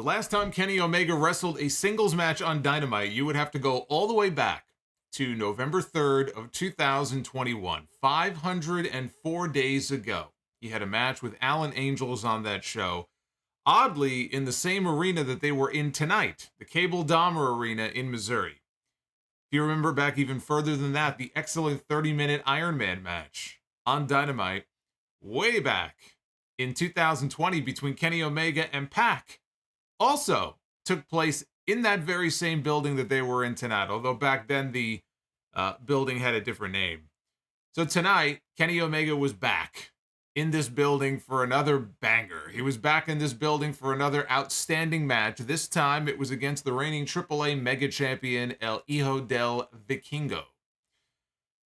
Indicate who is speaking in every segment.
Speaker 1: The last time Kenny Omega wrestled a singles match on Dynamite, you would have to go all the way back to November 3rd of 2021, 504 days ago. He had a match with Allin Angels on that show, oddly in the same arena that they were in tonight, the Cable Dahmer Arena in Missouri. If you remember back even further than that, the excellent 30-minute Iron Man match on Dynamite, way back in 2020 between Kenny Omega and Pac, also took place in that very same building that they were in tonight, although back then the building had a different name. So tonight, Kenny Omega was back in this building for another banger. He was back in this building for another outstanding match. This time, it was against the reigning AAA Mega Champion, El Hijo del Vikingo.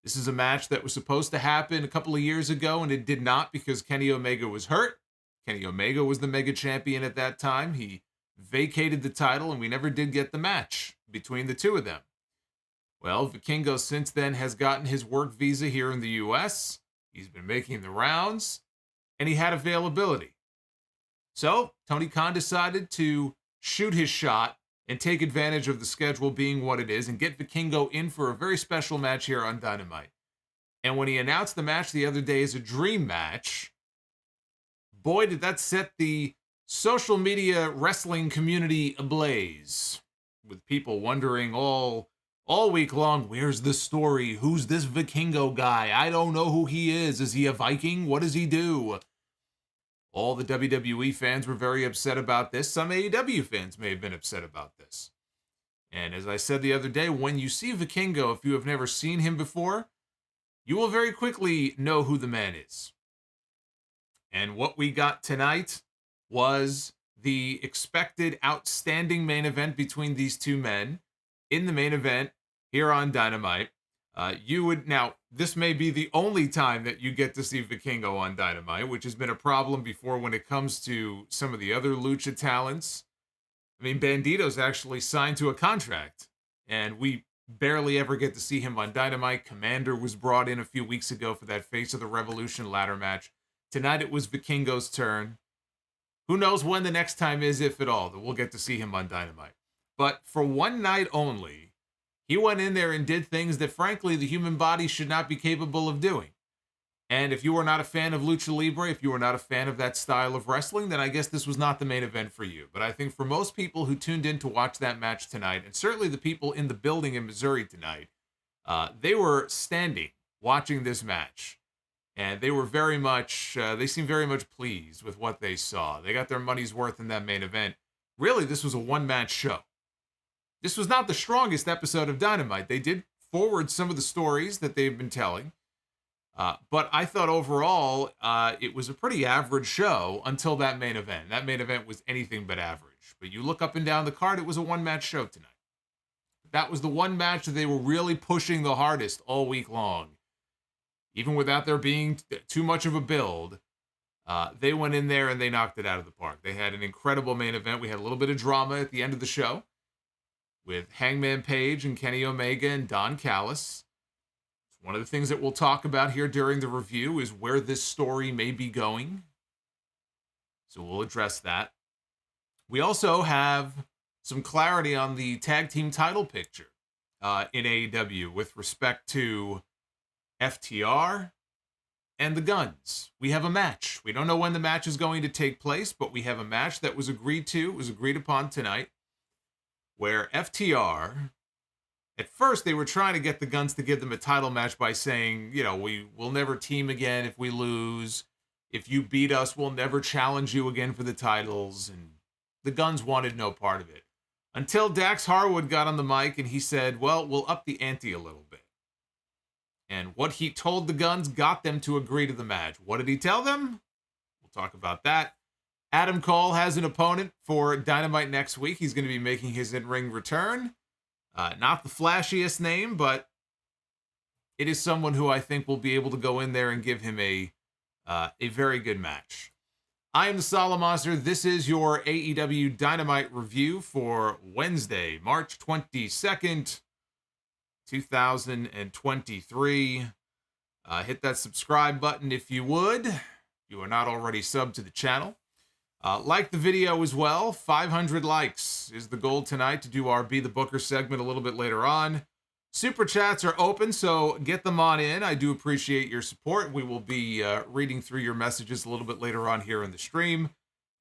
Speaker 1: This is a match that was supposed to happen a couple of years ago, and it did not because Kenny Omega was hurt. Kenny Omega was the Mega Champion at that time. He vacated the title, and we never did get the match between the two of them. Well, Vikingo since then has gotten his work visa here in the U.S., he's been making the rounds, and he had availability. So, Tony Khan decided to shoot his shot and take advantage of the schedule being what it is and get Vikingo in for a very special match here on Dynamite. And when he announced the match the other day as a dream match, boy, did that set the social media wrestling community ablaze, with people wondering all week long, where's the story? Who's this Vikingo guy? I don't know who he is. Is he a Viking? What does he do? All the WWE fans were very upset about this. Some AEW fans may have been upset about this. And as I said the other day, when you see Vikingo, if you have never seen him before, you will very quickly know who the man is. And what we got tonight was the expected outstanding main event between these two men. In the main event here on Dynamite, now this may be the only time that you get to see Vikingo on Dynamite, which has been a problem before when it comes to some of the other lucha talents. I mean, Bandito's actually signed to a contract, and we barely ever get to see him on Dynamite. Commander was brought in a few weeks ago for that Face of the Revolution ladder match. Tonight it was Vikingo's turn. Who knows when the next time is, if at all, that we'll get to see him on Dynamite. But for one night only, he went in there and did things that, frankly, the human body should not be capable of doing. And if you are not a fan of Lucha Libre, if you are not a fan of that style of wrestling, then I guess this was not the main event for you. But I think for most people who tuned in to watch that match tonight, and certainly the people in the building in Missouri tonight, they were standing watching this match. And they were they seemed very much pleased with what they saw. They got their money's worth in that main event. Really, this was a one-match show. This was not the strongest episode of Dynamite. They did forward some of the stories that they've been telling. But I thought overall, it was a pretty average show until that main event. That main event was anything but average. But you look up and down the card, it was a one-match show tonight. That was the one match that they were really pushing the hardest all week long. Even without there being too much of a build, they went in there and they knocked it out of the park. They had an incredible main event. We had a little bit of drama at the end of the show with Hangman Page and Kenny Omega and Don Callus. One of the things that we'll talk about here during the review is where this story may be going. So we'll address that. We also have some clarity on the tag team title picture in AEW with respect to FTR and the Guns. We have a match. We don't know when the match is going to take place, but we have a match that was agreed upon tonight, where FTR, at first they were trying to get the Guns to give them a title match by saying, we will never team again if we lose. If you beat us, we'll never challenge you again for the titles. And the Guns wanted no part of it. Until Dax Harwood got on the mic and he said, well, we'll up the ante a little bit. And what he told the Guns got them to agree to the match. What did he tell them? We'll talk about that. Adam Cole has an opponent for Dynamite next week. He's going to be making his in-ring return. Not the flashiest name, but it is someone who I think will be able to go in there and give him a very good match. I am the Solomonster. This is your AEW Dynamite review for Wednesday, March 22nd, 2023. Hit that subscribe button if you would. If you are not already subbed to the channel. Like the video as well. 500 likes is the goal tonight to do our Be the Booker segment a little bit later on. Super chats are open, so get them on in. I do appreciate your support. We will be reading through your messages a little bit later on here in the stream.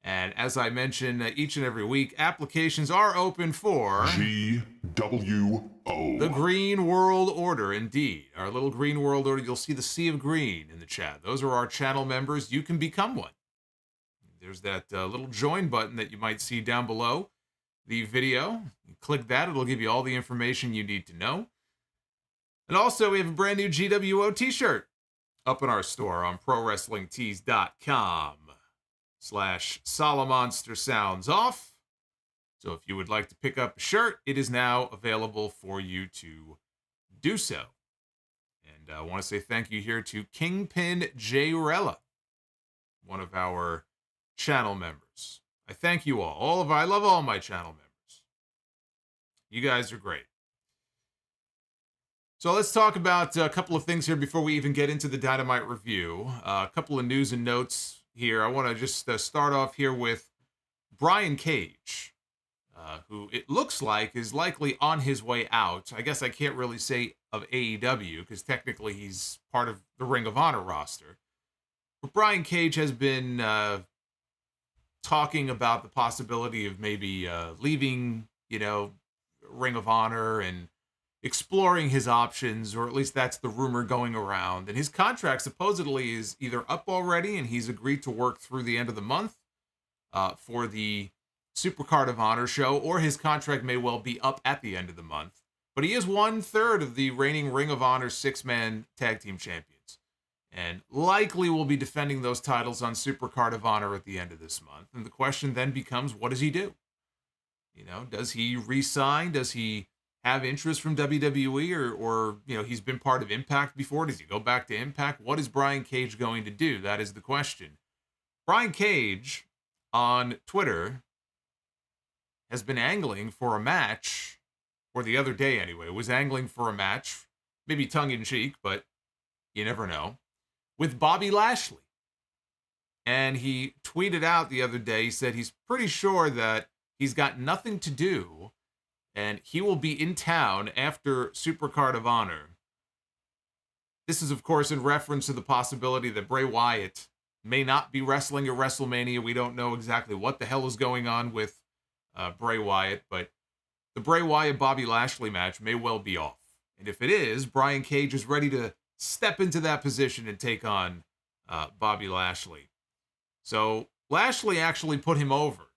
Speaker 1: And as I mention each and every week, applications are open for
Speaker 2: GWO.
Speaker 1: The Green World Order, indeed. Our little Green World Order. You'll see the sea of green in the chat. Those are our channel members. You can become one. There's that little join button that you might see down below the video. You click that. It'll give you all the information you need to know. And also, we have a brand new GWO t-shirt up in our store on ProWrestlingTees.com/Solomonster Sounds Off. So if you would like to pick up a shirt, it is now available for you to do so. And I want to say thank you here to Kingpin J. Rella, one of our channel members. I thank you all. I love all my channel members. You guys are great. So let's talk about a couple of things here before we even get into the Dynamite review. A couple of news and notes here. I want to just start off here with Brian Cage, who it looks like is likely on his way out. I guess I can't really say of AEW because technically he's part of the Ring of Honor roster. But Brian Cage has been talking about the possibility of maybe leaving, Ring of Honor and exploring his options, or at least that's the rumor going around. And his contract supposedly is either up already and he's agreed to work through the end of the month for the Supercard of Honor show, or his contract may well be up at the end of the month. But he is 1/3 of the reigning Ring of Honor 6-man tag team champions, and likely will be defending those titles on Supercard of Honor at the end of this month. And the question then becomes, what does he do? Does he re-sign? Does he have interest from WWE, or he's been part of Impact before? Does he go back to Impact? What is Brian Cage going to do? That is the question. Brian Cage on Twitter has been angling for a match, or the other day anyway, was angling for a match, maybe tongue-in-cheek, but you never know, with Bobby Lashley. And he tweeted out the other day, he said he's pretty sure that he's got nothing to do and he will be in town after Supercard of Honor. This is, of course, in reference to the possibility that Bray Wyatt may not be wrestling at WrestleMania. We don't know exactly what the hell is going on with Bray Wyatt, but the Bray Wyatt-Bobby Lashley match may well be off. And if it is, Brian Cage is ready to step into that position and take on Bobby Lashley. So Lashley actually put him over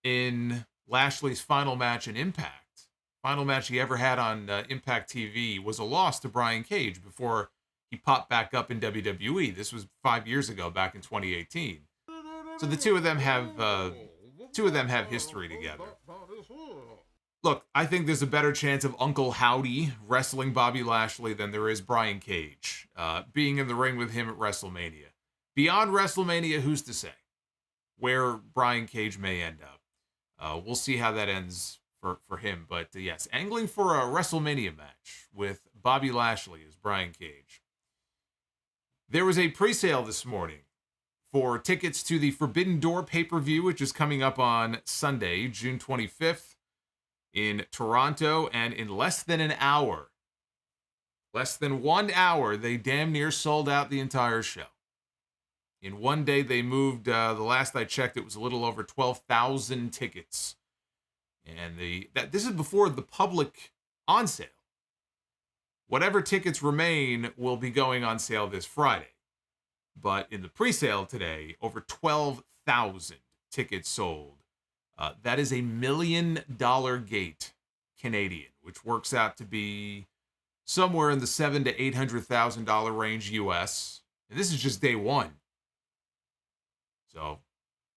Speaker 1: in Lashley's final match in Impact. Final match he ever had on Impact TV was a loss to Brian Cage before he popped back up in WWE. This was 5 years ago, back in 2018. So the two of them have history together. Look, I think there's a better chance of Uncle Howdy wrestling Bobby Lashley than there is Brian Cage being in the ring with him at WrestleMania. Beyond WrestleMania, who's to say where Brian Cage may end up? We'll see how that ends for him. But yes, angling for a WrestleMania match with Bobby Lashley as Brian Cage. There was a pre-sale this morning for tickets to the Forbidden Door pay-per-view, which is coming up on Sunday, June 25th in Toronto, and in less than an hour, less than 1 hour, they damn near sold out the entire show. In one day, they moved, the last I checked, it was a little over 12,000 tickets. And this is before the public on sale. Whatever tickets remain will be going on sale this Friday. But in the pre-sale today, over 12,000 tickets sold. That is $1 million gate Canadian, which works out to be somewhere in the $700,000 to $800,000 range US. And this is just day one. So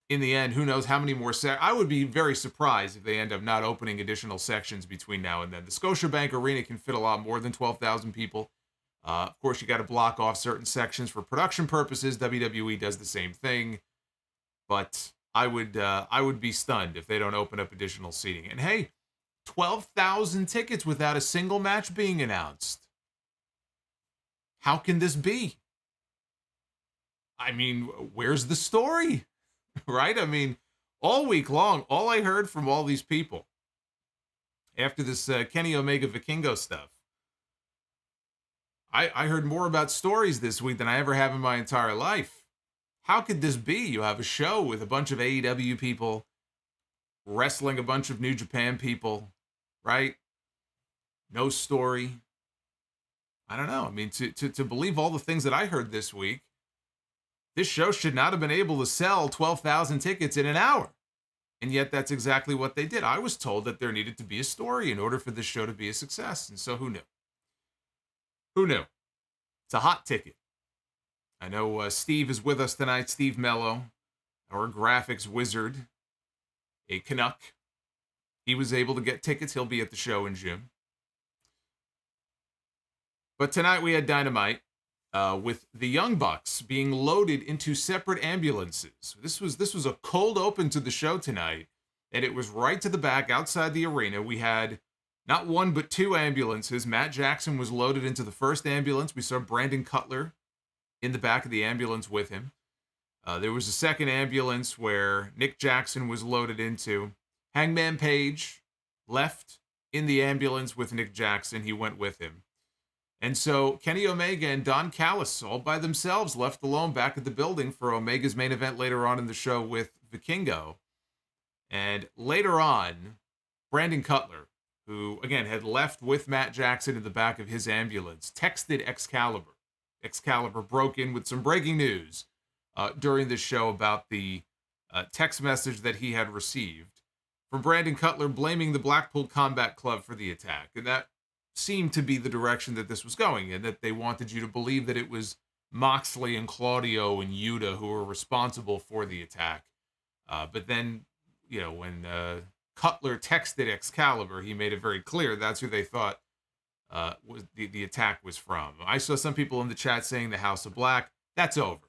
Speaker 1: in the end, who knows how many more I would be very surprised if they end up not opening additional sections between now and then. The Scotiabank Arena can fit a lot more than 12,000 people. Of course, you got to block off certain sections for production purposes. WWE does the same thing. But I would be stunned if they don't open up additional seating. And hey, 12,000 tickets without a single match being announced. How can this be? I mean, where's the story? Right? I mean, all week long, all I heard from all these people after this Kenny Omega Vikingo stuff, I heard more about stories this week than I ever have in my entire life. How could this be? You have a show with a bunch of AEW people wrestling a bunch of New Japan people, right? No story. I don't know. I mean, to believe all the things that I heard this week, this show should not have been able to sell 12,000 tickets in an hour. And yet that's exactly what they did. I was told that there needed to be a story in order for this show to be a success. And so who knew? Who knew? It's a hot ticket. I know Steve is with us tonight, Steve Mello, our graphics wizard, a Canuck. He was able to get tickets. He'll be at the show in June. But tonight we had Dynamite with the Young Bucks being loaded into separate ambulances. This was a cold open to the show tonight, and it was right to the back outside the arena. We had not one but two ambulances. Matt Jackson was loaded into the first ambulance. We saw Brandon Cutler in the back of the ambulance with him. There was a second ambulance where Nick Jackson was loaded into. Hangman Page left in the ambulance with Nick Jackson. He went with him. And so Kenny Omega and Don Callis, all by themselves, left alone back at the building for Omega's main event later on in the show with Vikingo. And later on, Brandon Cutler, who, again, had left with Matt Jackson in the back of his ambulance, texted Excalibur. Excalibur broke in with some breaking news during the show about the text message that he had received from Brandon Cutler blaming the Blackpool Combat Club for the attack. And that seemed to be the direction that this was going, and that they wanted you to believe that it was Moxley and Claudio and Yuta who were responsible for the attack. But then, when Cutler texted Excalibur, he made it very clear that's who they thought was the attack was from. I saw some people in the chat saying the House of Black. That's over.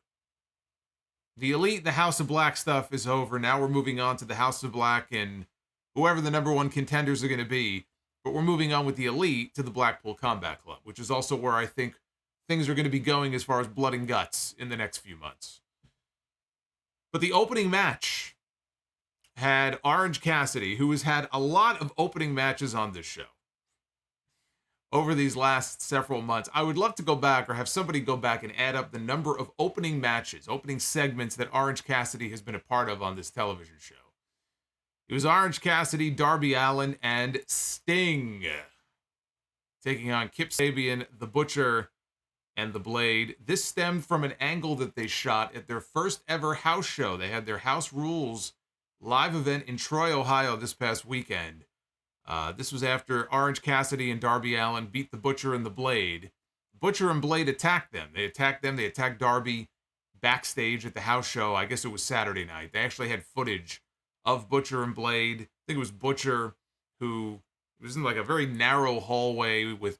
Speaker 1: The Elite, the House of Black stuff is over. Now we're moving on to the House of Black and whoever the number one contenders are going to be. But we're moving on with the Elite to the Blackpool Combat Club, which is also where I think things are going to be going as far as blood and guts in the next few months. But the opening match had Orange Cassidy, who has had a lot of opening matches on this show over these last several months. I would love to go back or have somebody go back and add up the number of opening matches, opening segments that Orange Cassidy has been a part of on this television show. It was Orange Cassidy, Darby Allin, and Sting taking on Kip Sabian, The Butcher, and The Blade. This stemmed from an angle that they shot at their first ever house show. They had their House Rules live event in Troy, Ohio this past weekend. This was after Orange Cassidy and Darby Allin beat The Butcher and The Blade. Butcher and Blade attacked them. They attacked Darby backstage at the house show. I guess it was Saturday night. They actually had footage of Butcher and Blade. I think it was Butcher who was in like a very narrow hallway with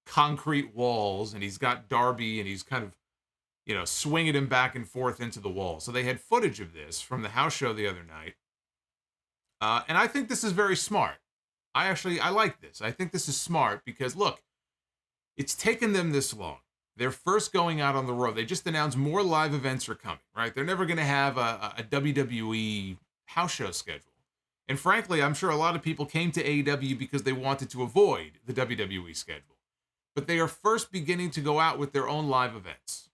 Speaker 1: concrete walls, and he's got Darby and he's kind of, swinging him back and forth into the wall. So they had footage of this from the house show the other night. And I think this is very smart. I like this. I think this is smart because, look, it's taken them this long. They're first going out on the road. They just announced more live events are coming, right? They're never going to have a WWE house show schedule. And frankly, I'm sure a lot of people came to AEW because they wanted to avoid the WWE schedule. But they are first beginning to go out with their own live events.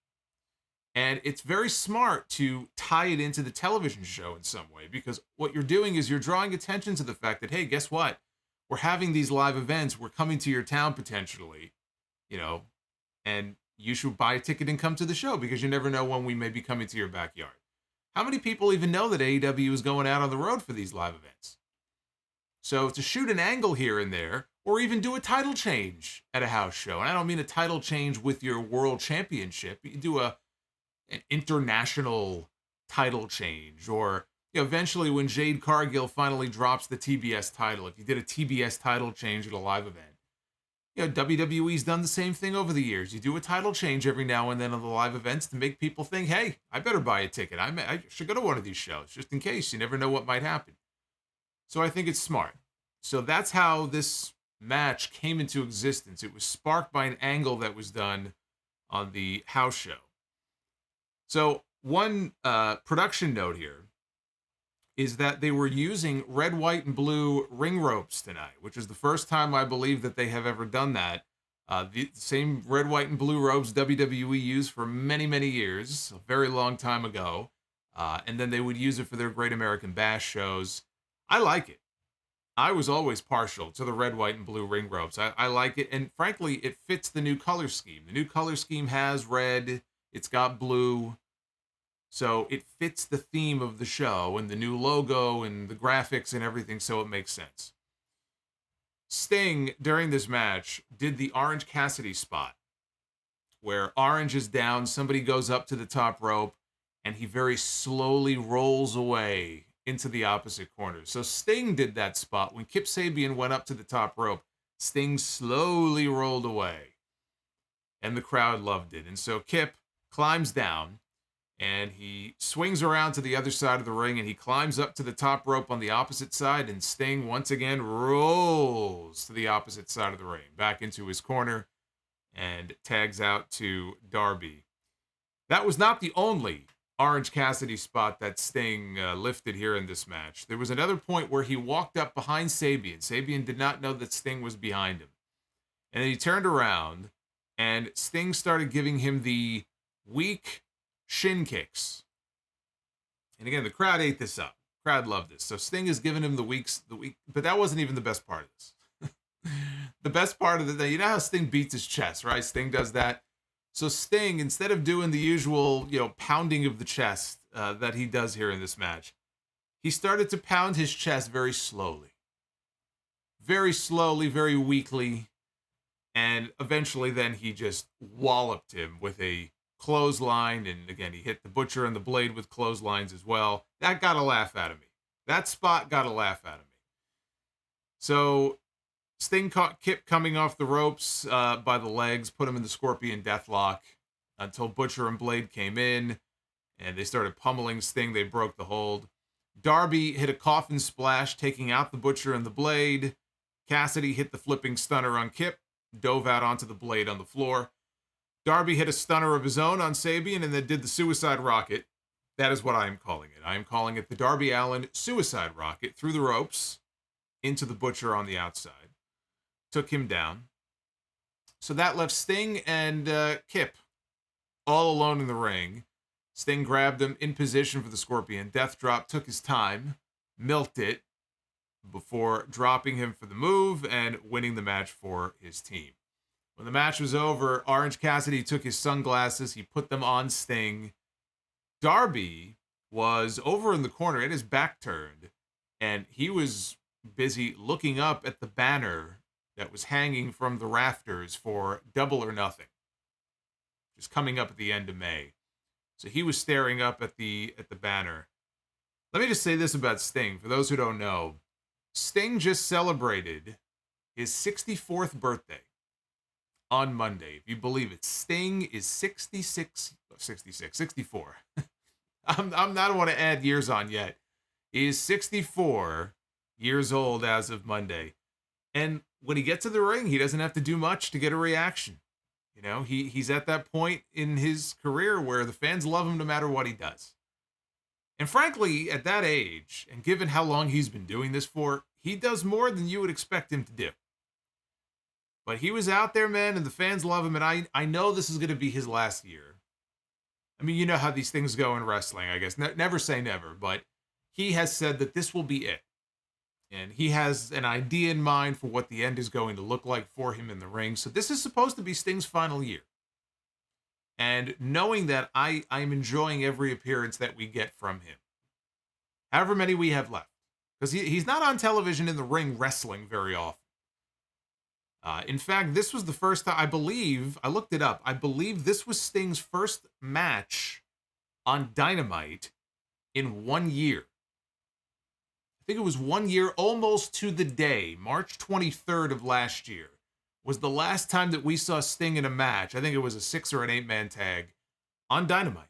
Speaker 1: And it's very smart to tie it into the television show in some way, because what you're doing is you're drawing attention to the fact that, hey, guess what? We're having these live events. We're coming to your town potentially, and you should buy a ticket and come to the show because you never know when we may be coming to your backyard. How many people even know that AEW is going out on the road for these live events? So to shoot an angle here and there, or even do a title change at a house show, and I don't mean a title change with your world championship, but you do an international title change, or eventually when Jade Cargill finally drops the TBS title, if you did a TBS title change at a live event. WWE's done the same thing over the years. You do a title change every now and then on the live events to make people think, hey, I better buy a ticket. I should go to one of these shows just in case. You never know what might happen. So I think it's smart. So that's how this match came into existence. It was sparked by an angle that was done on the house show. So one production note here is that they were using red, white, and blue ring ropes tonight, which is the first time I believe that they have ever done that. The same red, white, and blue ropes WWE used for many, many years, a very long time ago. And then they would use it for their Great American Bash shows. I like it. I was always partial to the red, white, and blue ring ropes. I like it. And frankly, it fits the new color scheme. The new color scheme has red. It's got blue. So it fits the theme of the show and the new logo and the graphics and everything, so it makes sense. Sting, during this match, did the Orange Cassidy spot, where Orange is down, somebody goes up to the top rope, and he very slowly rolls away into the opposite corner. So Sting did that spot. When Kip Sabian went up to the top rope, Sting slowly rolled away, and the crowd loved it. And so Kip climbs down, and he swings around to the other side of the ring, and he climbs up to the top rope on the opposite side, and Sting once again rolls to the opposite side of the ring, back into his corner, and tags out to Darby. That was not the only Orange Cassidy spot that Sting lifted here in this match. There was another point where he walked up behind Sabian. Sabian did not know that Sting was behind him. And then he turned around, and Sting started giving him the weak shin kicks. And again, the crowd ate this up. The crowd loved this. So Sting is giving him the weak, but that wasn't even the best part of this. The best part of you know how Sting beats his chest, right? Sting does that. So Sting, instead of doing the usual, pounding of the chest that he does here in this match, he started to pound his chest very slowly, very weakly, and eventually then he just walloped him with a clothesline, and again, he hit the Butcher and the Blade with clotheslines as well. That got a laugh out of me. That spot got a laugh out of me. So Sting caught Kip coming off the ropes by the legs, put him in the Scorpion Deathlock until Butcher and Blade came in, and they started pummeling Sting. They broke the hold. Darby hit a coffin splash, taking out the Butcher and the Blade. Cassidy hit the flipping stunner on Kip, dove out onto the Blade on the floor. Darby hit a stunner of his own on Sabian and then did the Suicide Rocket. That is what I am calling it. I am calling it the Darby Allin Suicide Rocket through the ropes into the Butcher on the outside. Took him down. So that left Sting and Kip all alone in the ring. Sting grabbed him in position for the Scorpion Death Drop, took his time, milked it before dropping him for the move and winning the match for his team. When the match was over, Orange Cassidy took his sunglasses. He put them on Sting. Darby was over in the corner, and his back turned, and he was busy looking up at the banner that was hanging from the rafters for Double or Nothing, just coming up at the end of May. So he was staring up at the banner. Let me just say this about Sting. For those who don't know, Sting just celebrated his 64th birthday on Monday. If you believe it, Sting is 64. I don't want to add years on yet. He is 64 years old as of Monday. And when he gets to the ring, he doesn't have to do much to get a reaction. He's at that point in his career where the fans love him no matter what he does. And frankly, at that age, and given how long he's been doing this for, he does more than you would expect him to do. But he was out there, man, and the fans love him, and I know this is going to be his last year. I mean, you know how these things go in wrestling, I guess. Never say never, but he has said that this will be it. And he has an idea in mind for what the end is going to look like for him in the ring. So this is supposed to be Sting's final year. And knowing that, I'm enjoying every appearance that we get from him. However many we have left. Because he's not on television in the ring wrestling very often. In fact, this was the first time, I looked it up, I believe this was Sting's first match on Dynamite in 1 year. I think it was 1 year, almost to the day, March 23rd of last year, was the last time that we saw Sting in a match. I think it was a 6 or an 8-man tag on Dynamite.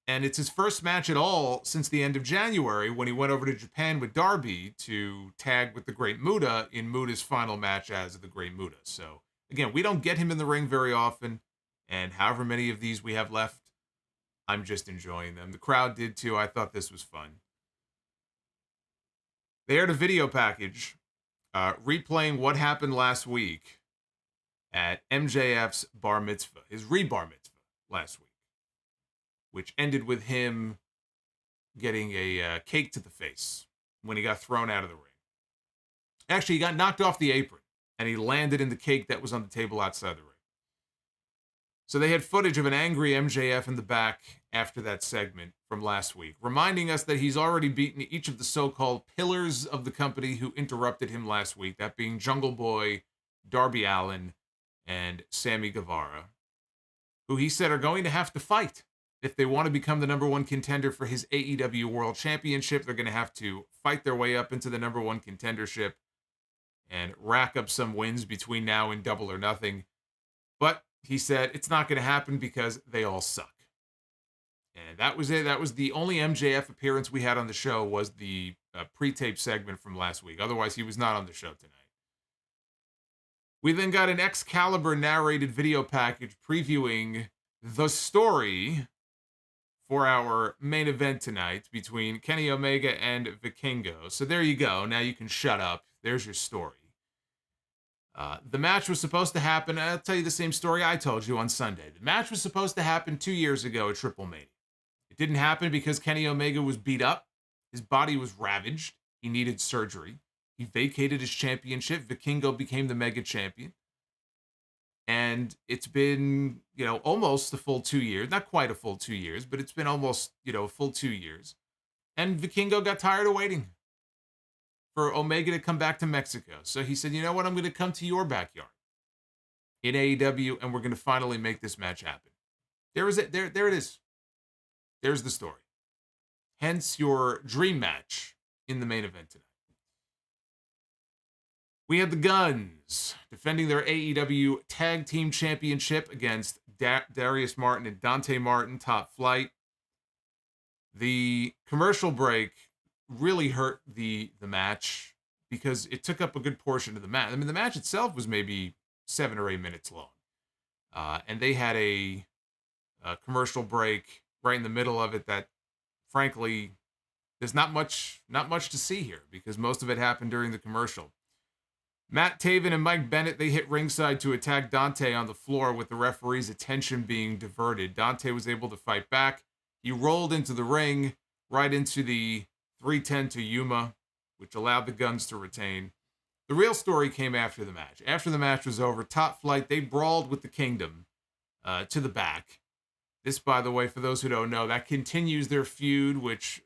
Speaker 1: And it's his first match at all since the end of January when he went over to Japan with Darby to tag with the Great Muta in Muta's final match as the Great Muta. So, again, we don't get him in the ring very often. And however many of these we have left, I'm just enjoying them. The crowd did too. I thought this was fun. They aired a video package replaying what happened last week at MJF's bar mitzvah, his re-bar mitzvah last week, which ended with him getting a cake to the face when he got thrown out of the ring. Actually, he got knocked off the apron, and he landed in the cake that was on the table outside the ring. So they had footage of an angry MJF in the back after that segment from last week, reminding us that he's already beaten each of the so-called pillars of the company who interrupted him last week, that being Jungle Boy, Darby Allin, and Sammy Guevara, who he said are going to have to fight. If they want to become the number one contender for his AEW World Championship, they're going to have to fight their way up into the number one contendership and rack up some wins between now and Double or Nothing. But he said it's not going to happen because they all suck. And that was it. That was the only MJF appearance we had on the show, was the pre-tape segment from last week. Otherwise, he was not on the show tonight. We then got an Excalibur narrated video package previewing the story for our main event tonight between Kenny Omega and Vikingo. So there you go. Now you can shut up. There's your story. The match was supposed to happen. I'll tell you the same story I told you on Sunday. The match was supposed to happen 2 years ago at Triple Mania. It didn't happen because Kenny Omega was beat up. His body was ravaged. He needed surgery. He vacated his championship. Vikingo became the mega champion. And it's been, almost a full 2 years. Not quite a full 2 years, but it's been almost, a full 2 years. And Vikingo got tired of waiting for Omega to come back to Mexico. So he said, you know what? I'm going to come to your backyard in AEW, and we're going to finally make this match happen. There it is. There's the story. Hence your dream match in the main event tonight. We had the Guns defending their AEW Tag Team Championship against Darius Martin and Dante Martin, Top Flight. The commercial break really hurt the match because it took up a good portion of the match. I mean, the match itself was maybe 7 or 8 minutes long. And they had a commercial break right in the middle of it that, frankly, there's not much to see here because most of it happened during the commercial. Matt Taven and Mike Bennett, they hit ringside to attack Dante on the floor with the referee's attention being diverted. Dante was able to fight back. He rolled into the ring, right into the 310 to Yuma, which allowed the Guns to retain. The real story came after the match. After the match was over, Top Flight, they brawled with the Kingdom to the back. This, by the way, for those who don't know, that continues their feud, which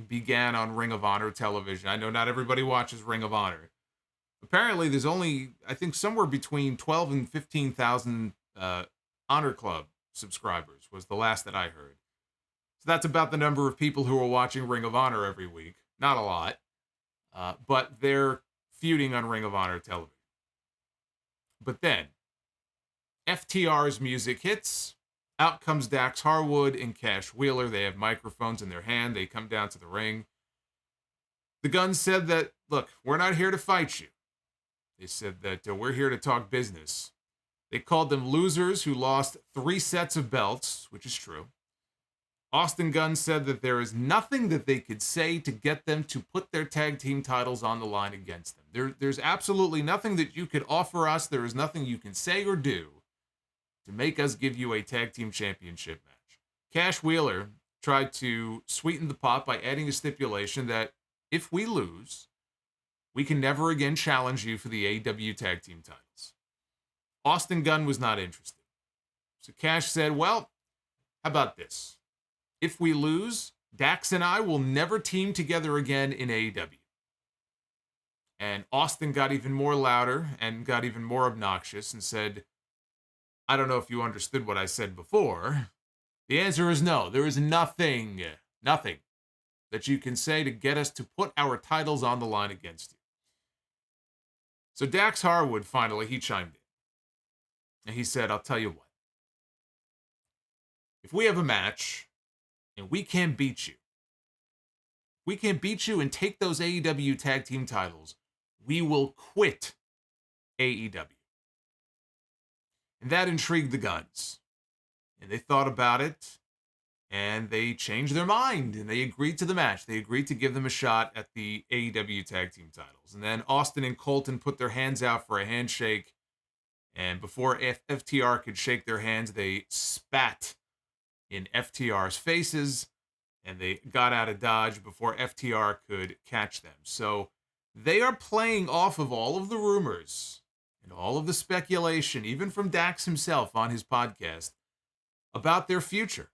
Speaker 1: began on Ring of Honor television. I know not everybody watches Ring of Honor. Apparently, there's only, I think, somewhere between 12 and 15,000 Honor Club subscribers was the last that I heard. So that's about the number of people who are watching Ring of Honor every week. Not a lot. But they're feuding on Ring of Honor television. But then, FTR's music hits. Out comes Dax Harwood and Cash Wheeler. They have microphones in their hand. They come down to the ring. The Guns said that, look, we're not here to fight you. They said that we're here to talk business. They called them losers who lost 3 sets of belts, which is true. Austin Gunn said that there is nothing that they could say to get them to put their tag team titles on the line against them. There's absolutely nothing that you could offer us. There is nothing you can say or do to make us give you a tag team championship match. Cash Wheeler tried to sweeten the pot by adding a stipulation that if we lose, we can never again challenge you for the AEW tag team titles. Austin Gunn was not interested. So Cash said, well, how about this? If we lose, Dax and I will never team together again in AEW. And Austin got even more louder and got even more obnoxious and said, I don't know if you understood what I said before. The answer is no. There is nothing that you can say to get us to put our titles on the line against you. So Dax Harwood, finally, he chimed in. And he said, I'll tell you what. If we have a match and we can't beat you and take those AEW tag team titles, we will quit AEW. And that intrigued the Guns. And they thought about it. and they changed their mind, and they agreed to the match. They agreed to give them a shot at the AEW Tag Team titles. And then Austin and Colton put their hands out for a handshake, and before FTR could shake their hands, they spat in FTR's faces, and they got out of Dodge before FTR could catch them. So they are playing off of all of the rumors and all of the speculation, even from Dax himself on his podcast, about their future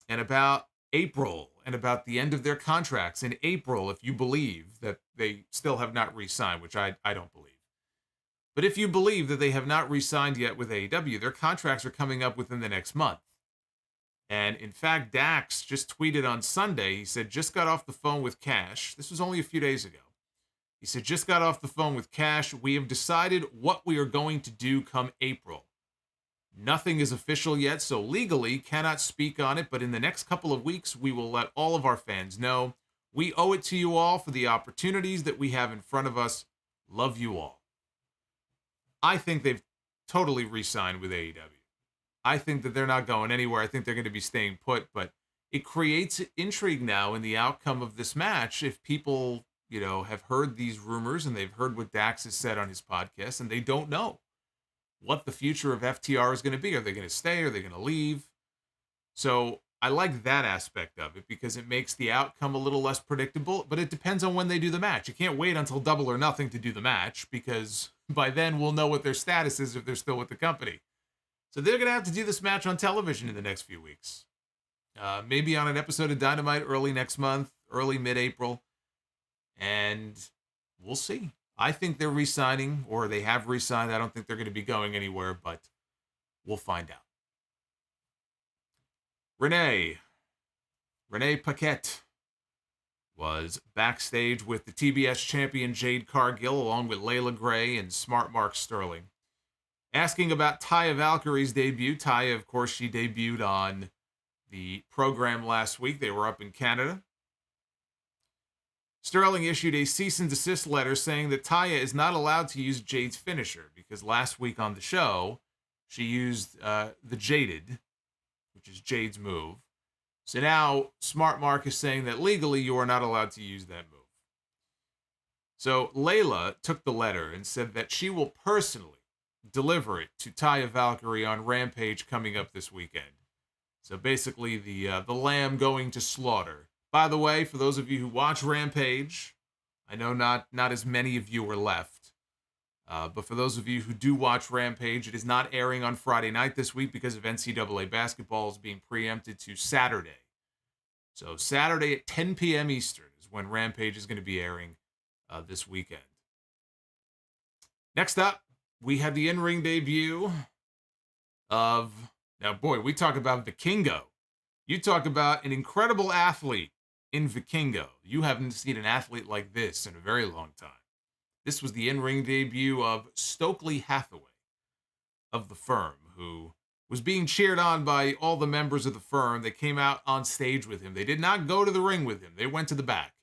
Speaker 1: and about April and about the end of their contracts in April, if you believe that they still have not re-signed, which I don't believe. But if you believe that they have not re-signed yet with AEW, their contracts are coming up within the next month. And in fact, Dax just tweeted on Sunday, he said, just got off the phone with Cash. This was only a few days ago. He said, just got off the phone with Cash. We have decided what we are going to do come April. Nothing is official yet, so legally cannot speak on it, but in the next couple of weeks, we will let all of our fans know. We owe it to you all for the opportunities that we have in front of us. Love you all. I think they've totally re-signed with AEW. I think that they're not going anywhere. I think they're going to be staying put, but it creates intrigue now in the outcome of this match if people, have heard these rumors and they've heard what Dax has said on his podcast and they don't know what the future of FTR is going to be. Are they going to stay? Are they going to leave? So I like that aspect of it because it makes the outcome a little less predictable, but it depends on when they do the match. You can't wait until Double or Nothing to do the match because by then we'll know what their status is if they're still with the company. So they're going to have to do this match on television in the next few weeks. Maybe on an episode of Dynamite early next month, early mid-April. And we'll see. I think they're re-signing, or they have re-signed. I don't think they're going to be going anywhere, but we'll find out. Renee Paquette was backstage with the TBS champion Jade Cargill, along with Layla Gray and Smart Mark Sterling, asking about Taya Valkyrie's debut. Taya, of course, she debuted on the program last week. They were up in Canada. Sterling issued a cease and desist letter saying that Taya is not allowed to use Jade's finisher because last week on the show, she used the Jaded, which is Jade's move. So now Smart Mark is saying that legally you are not allowed to use that move. So Layla took the letter and said that she will personally deliver it to Taya Valkyrie on Rampage coming up this weekend. So basically the lamb going to slaughter. By the way, for those of you who watch Rampage, I know not as many of you are left, but for those of you who do watch Rampage, it is not airing on Friday night this week because of NCAA basketball is being preempted to Saturday. So Saturday at 10 p.m. Eastern is when Rampage is going to be airing this weekend. Next up, we had the in-ring debut of, now boy, we talk about Vikingo. You talk about an incredible athlete in Vikingo. You haven't seen an athlete like this in a very long time. This was the in-ring debut of Stokely Hathaway of the Firm, who was being cheered on by all the members of the Firm that came out on stage with him. They did not go to the ring with him. They went to the back.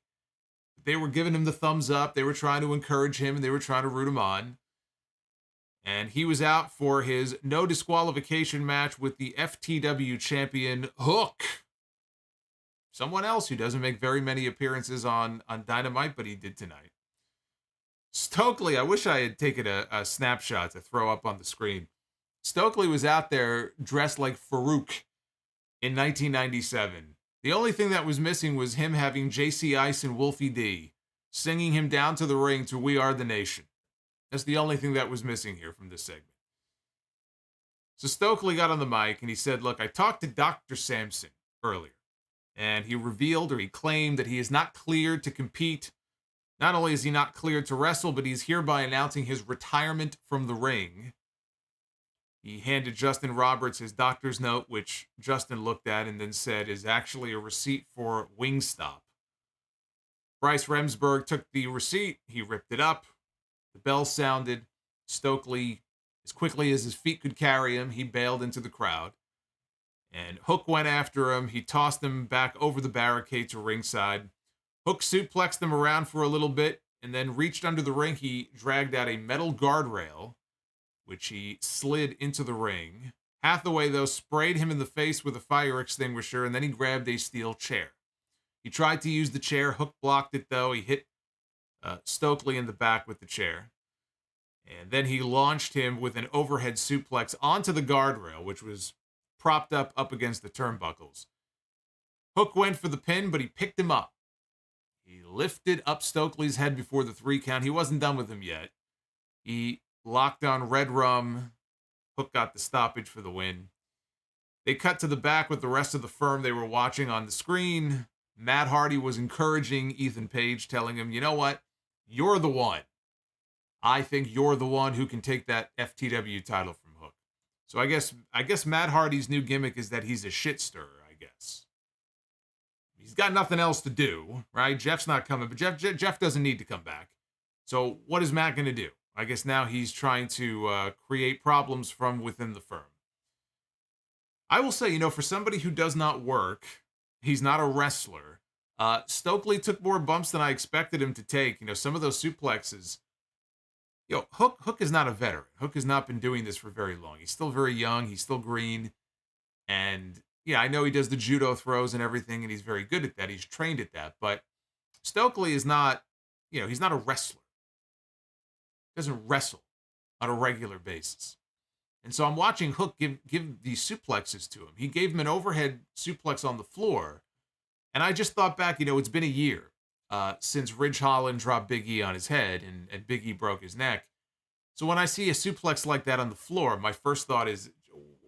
Speaker 1: They were giving him the thumbs up. They were trying to encourage him, and they were trying to root him on. And he was out for his no disqualification match with the FTW champion, Hook. Someone else who doesn't make very many appearances on Dynamite, but he did tonight. Stokely, I wish I had taken a snapshot to throw up on the screen. Stokely was out there dressed like Farouk in 1997. The only thing that was missing was him having JC Ice and Wolfie D singing him down to the ring to We Are the Nation. That's the only thing that was missing here from this segment. So Stokely got on the mic and he said, look, I talked to Dr. Sampson earlier, and he revealed, or he claimed, that he is not cleared to compete. Not only is he not cleared to wrestle, but he's hereby announcing his retirement from the ring. He handed Justin Roberts his doctor's note, which Justin looked at and then said is actually a receipt for Wingstop. Bryce Remsburg took the receipt. He ripped it up. The bell sounded. Stokely, as quickly as his feet could carry him, he bailed into the crowd. And Hook went after him. He tossed him back over the barricade to ringside. Hook suplexed him around for a little bit and then reached under the ring. He dragged out a metal guardrail, which he slid into the ring. Hathaway, though, sprayed him in the face with a fire extinguisher, and then he grabbed a steel chair. He tried to use the chair. Hook blocked it, though. He hit Stokely in the back with the chair. And then he launched him with an overhead suplex onto the guardrail, which was propped up against the turnbuckles. Hook went for the pin, but he picked him up. He lifted up Stokely's head before the 3 count. He wasn't done with him yet. He locked on Red Rum. Hook got the stoppage for the win. They cut to the back with the rest of the firm they were watching on the screen. Matt Hardy was encouraging Ethan Page, telling him, you know what? You're the one. I think you're the one who can take that FTW title from Hook. So I guess Matt Hardy's new gimmick is that he's a shit stirrer, I guess. He's got nothing else to do, right? Jeff's not coming, but Jeff doesn't need to come back. So what is Matt going to do? I guess now he's trying to create problems from within the firm. I will say, for somebody who does not work, he's not a wrestler. Stokely took more bumps than I expected him to take. Some of those suplexes. Hook is not a veteran. Hook has not been doing this for very long. He's still very young. He's still green. And yeah, I know he does the judo throws and everything, and he's very good at that. He's trained at that. But Stokely is not, he's not a wrestler. He doesn't wrestle on a regular basis. And so I'm watching Hook give these suplexes to him. He gave him an overhead suplex on the floor. And I just thought back, it's been a year since Ridge Holland dropped Big E on his head and Big E broke his neck. So when I see a suplex like that on the floor, my first thought is,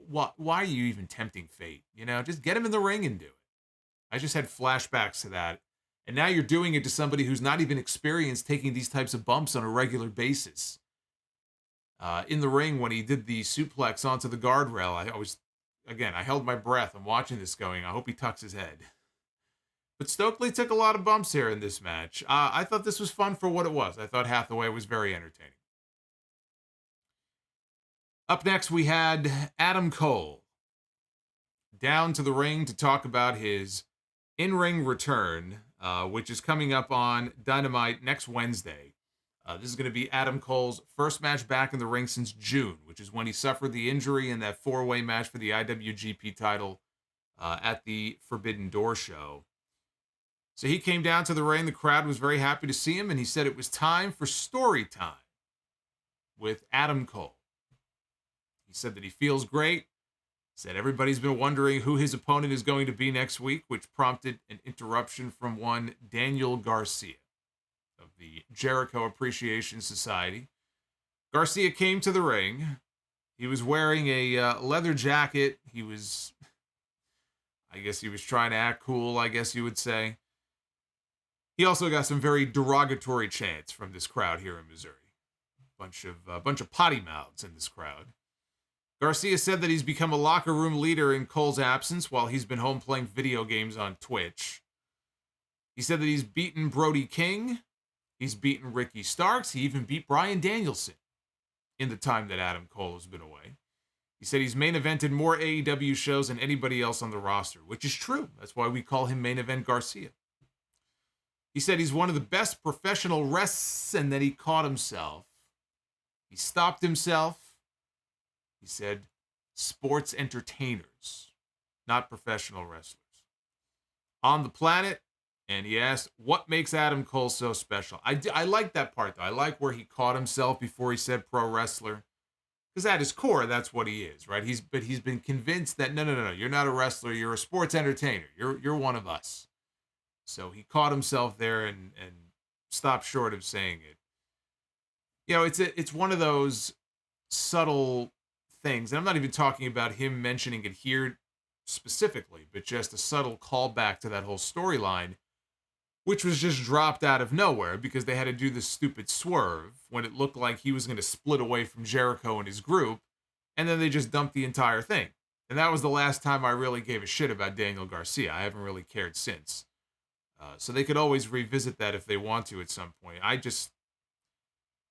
Speaker 1: why are you even tempting fate? Just get him in the ring and do it. I just had flashbacks to that. And now you're doing it to somebody who's not even experienced taking these types of bumps on a regular basis. In the ring, when he did the suplex onto the guardrail, I held my breath. I'm watching this going, I hope he tucks his head. But Stokely took a lot of bumps here in this match. I thought this was fun for what it was. I thought Hathaway was very entertaining. Up next, we had Adam Cole down to the ring to talk about his in-ring return, which is coming up on Dynamite next Wednesday. This is going to be Adam Cole's first match back in the ring since June, which is when he suffered the injury in that 4-way match for the IWGP title at the Forbidden Door show. So he came down to the ring. The crowd was very happy to see him, and he said it was time for story time with Adam Cole. He said that he feels great. He said everybody's been wondering who his opponent is going to be next week, which prompted an interruption from one Daniel Garcia of the Jericho Appreciation Society. Garcia came to the ring. He was wearing a leather jacket. I guess he was trying to act cool, I guess you would say. He also got some very derogatory chants from this crowd here in Missouri. Bunch of potty mouths in this crowd. Garcia said that he's become a locker room leader in Cole's absence while he's been home playing video games on Twitch. He said that he's beaten Brody King. He's beaten Ricky Starks. He even beat Bryan Danielson in the time that Adam Cole has been away. He said he's main evented more AEW shows than anybody else on the roster, which is true. That's why we call him Main Event Garcia. He said he's one of the best professional wrestlers, and then he caught himself. He stopped himself. He said sports entertainers, not professional wrestlers, on the planet. And he asked, what makes Adam Cole so special? I like that part, though. I like where he caught himself before he said pro wrestler. Because at his core, that's what he is, right? He's been convinced that, no, you're not a wrestler. You're a sports entertainer. You're one of us. So he caught himself there and stopped short of saying it. It's one of those subtle things. And I'm not even talking about him mentioning it here specifically, but just a subtle callback to that whole storyline, which was just dropped out of nowhere because they had to do this stupid swerve when it looked like he was going to split away from Jericho and his group, and then they just dumped the entire thing. And that was the last time I really gave a shit about Daniel Garcia. I haven't really cared since. So they could always revisit that if they want to at some point.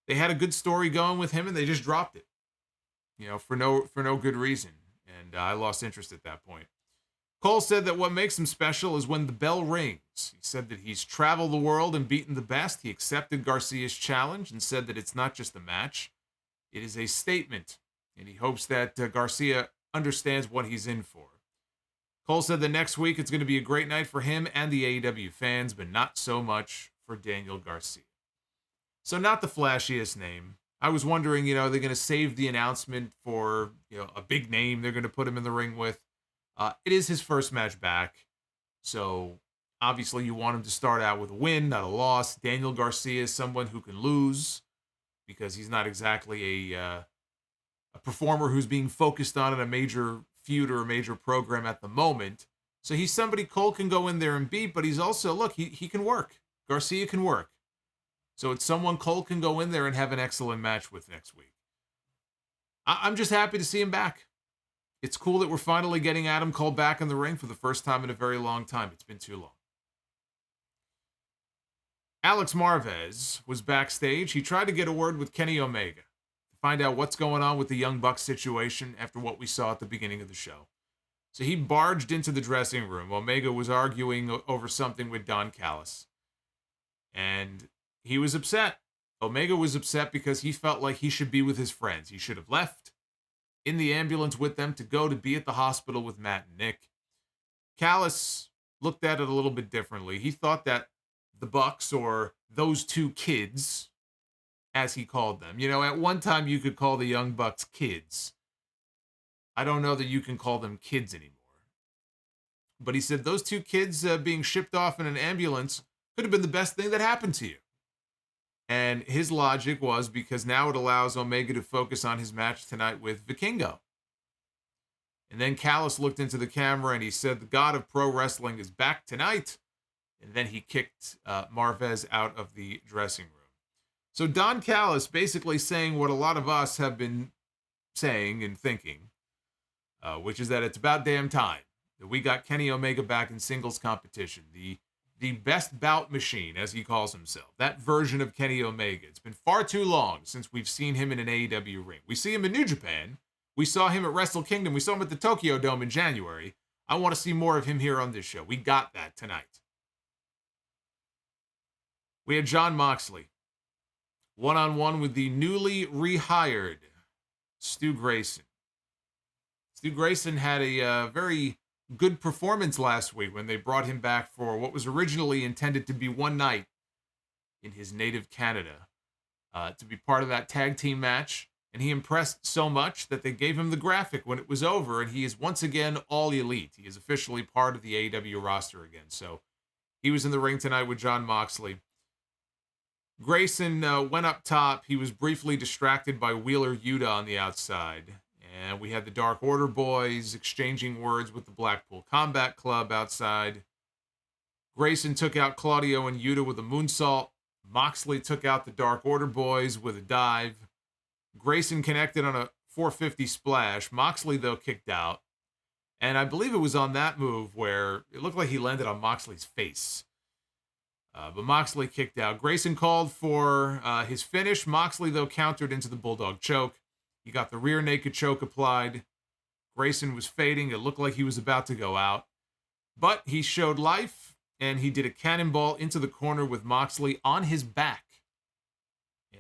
Speaker 1: They had a good story going with him, and they just dropped it, for no good reason. And I lost interest at that point. Cole said that what makes him special is when the bell rings. He said that he's traveled the world and beaten the best. He accepted Garcia's challenge and said that it's not just a match. It is a statement. And he hopes that Garcia understands what he's in for. Cole said the next week it's going to be a great night for him and the AEW fans, but not so much for Daniel Garcia. So not the flashiest name. I was wondering, are they going to save the announcement for, a big name they're going to put him in the ring with? It is his first match back. So obviously you want him to start out with a win, not a loss. Daniel Garcia is someone who can lose because he's not exactly a performer who's being focused on in a major feud or a major program at the moment. So he's somebody Cole can go in there and beat, but he's also, look, he can work. Garcia can work. So it's someone Cole can go in there and have an excellent match with next week. I'm just happy to see him back. It's cool that we're finally getting Adam Cole back in the ring for the first time in a very long time. It's been too long. Alex Marvez was backstage. He tried to get a word with Kenny Omega to find out what's going on with the Young Bucks situation after what we saw at the beginning of the show. So he barged into the dressing room. Omega was arguing over something with Don Callus. And he was upset. Omega was upset because he felt like he should be with his friends. He should have left in the ambulance with them to go to be at the hospital with Matt and Nick. Callus looked at it a little bit differently. He thought that the Bucks, or those two kids, as he called them, at one time you could call the Young Bucks kids. I don't know that you can call them kids anymore. But he said those two kids being shipped off in an ambulance could have been the best thing that happened to you. And his logic was because now it allows Omega to focus on his match tonight with Vikingo. And then Callus looked into the camera and he said, the god of pro wrestling is back tonight. And then he kicked Marvez out of the dressing room. So Don Callus basically saying what a lot of us have been saying and thinking, which is that it's about damn time that we got Kenny Omega back in singles competition. The best bout machine, as he calls himself. That version of Kenny Omega. It's been far too long since we've seen him in an AEW ring. We see him in New Japan. We saw him at Wrestle Kingdom. We saw him at the Tokyo Dome in January. I want to see more of him here on this show. We got that tonight. We had Jon Moxley, one-on-one with the newly rehired Stu Grayson. Stu Grayson had a very good performance last week when they brought him back for what was originally intended to be one night in his native Canada to be part of that tag team match. And he impressed so much that they gave him the graphic when it was over, and he is once again all elite. He is officially part of the AEW roster again. So he was in the ring tonight with Jon Moxley. Grayson went up top. He was briefly distracted by Wheeler Yuta on the outside. And we had the Dark Order boys exchanging words with the Blackpool Combat Club outside. Grayson took out Claudio and Yuta with a moonsault. Moxley took out the Dark Order boys with a dive. Grayson connected on a 450 splash. Moxley, though, kicked out. And I believe it was on that move where it looked like he landed on Moxley's face. But Moxley kicked out. Grayson called for his finish. Moxley, though, countered into the Bulldog choke. He got the rear naked choke applied. Grayson was fading. It looked like he was about to go out. But he showed life, and he did a cannonball into the corner with Moxley on his back.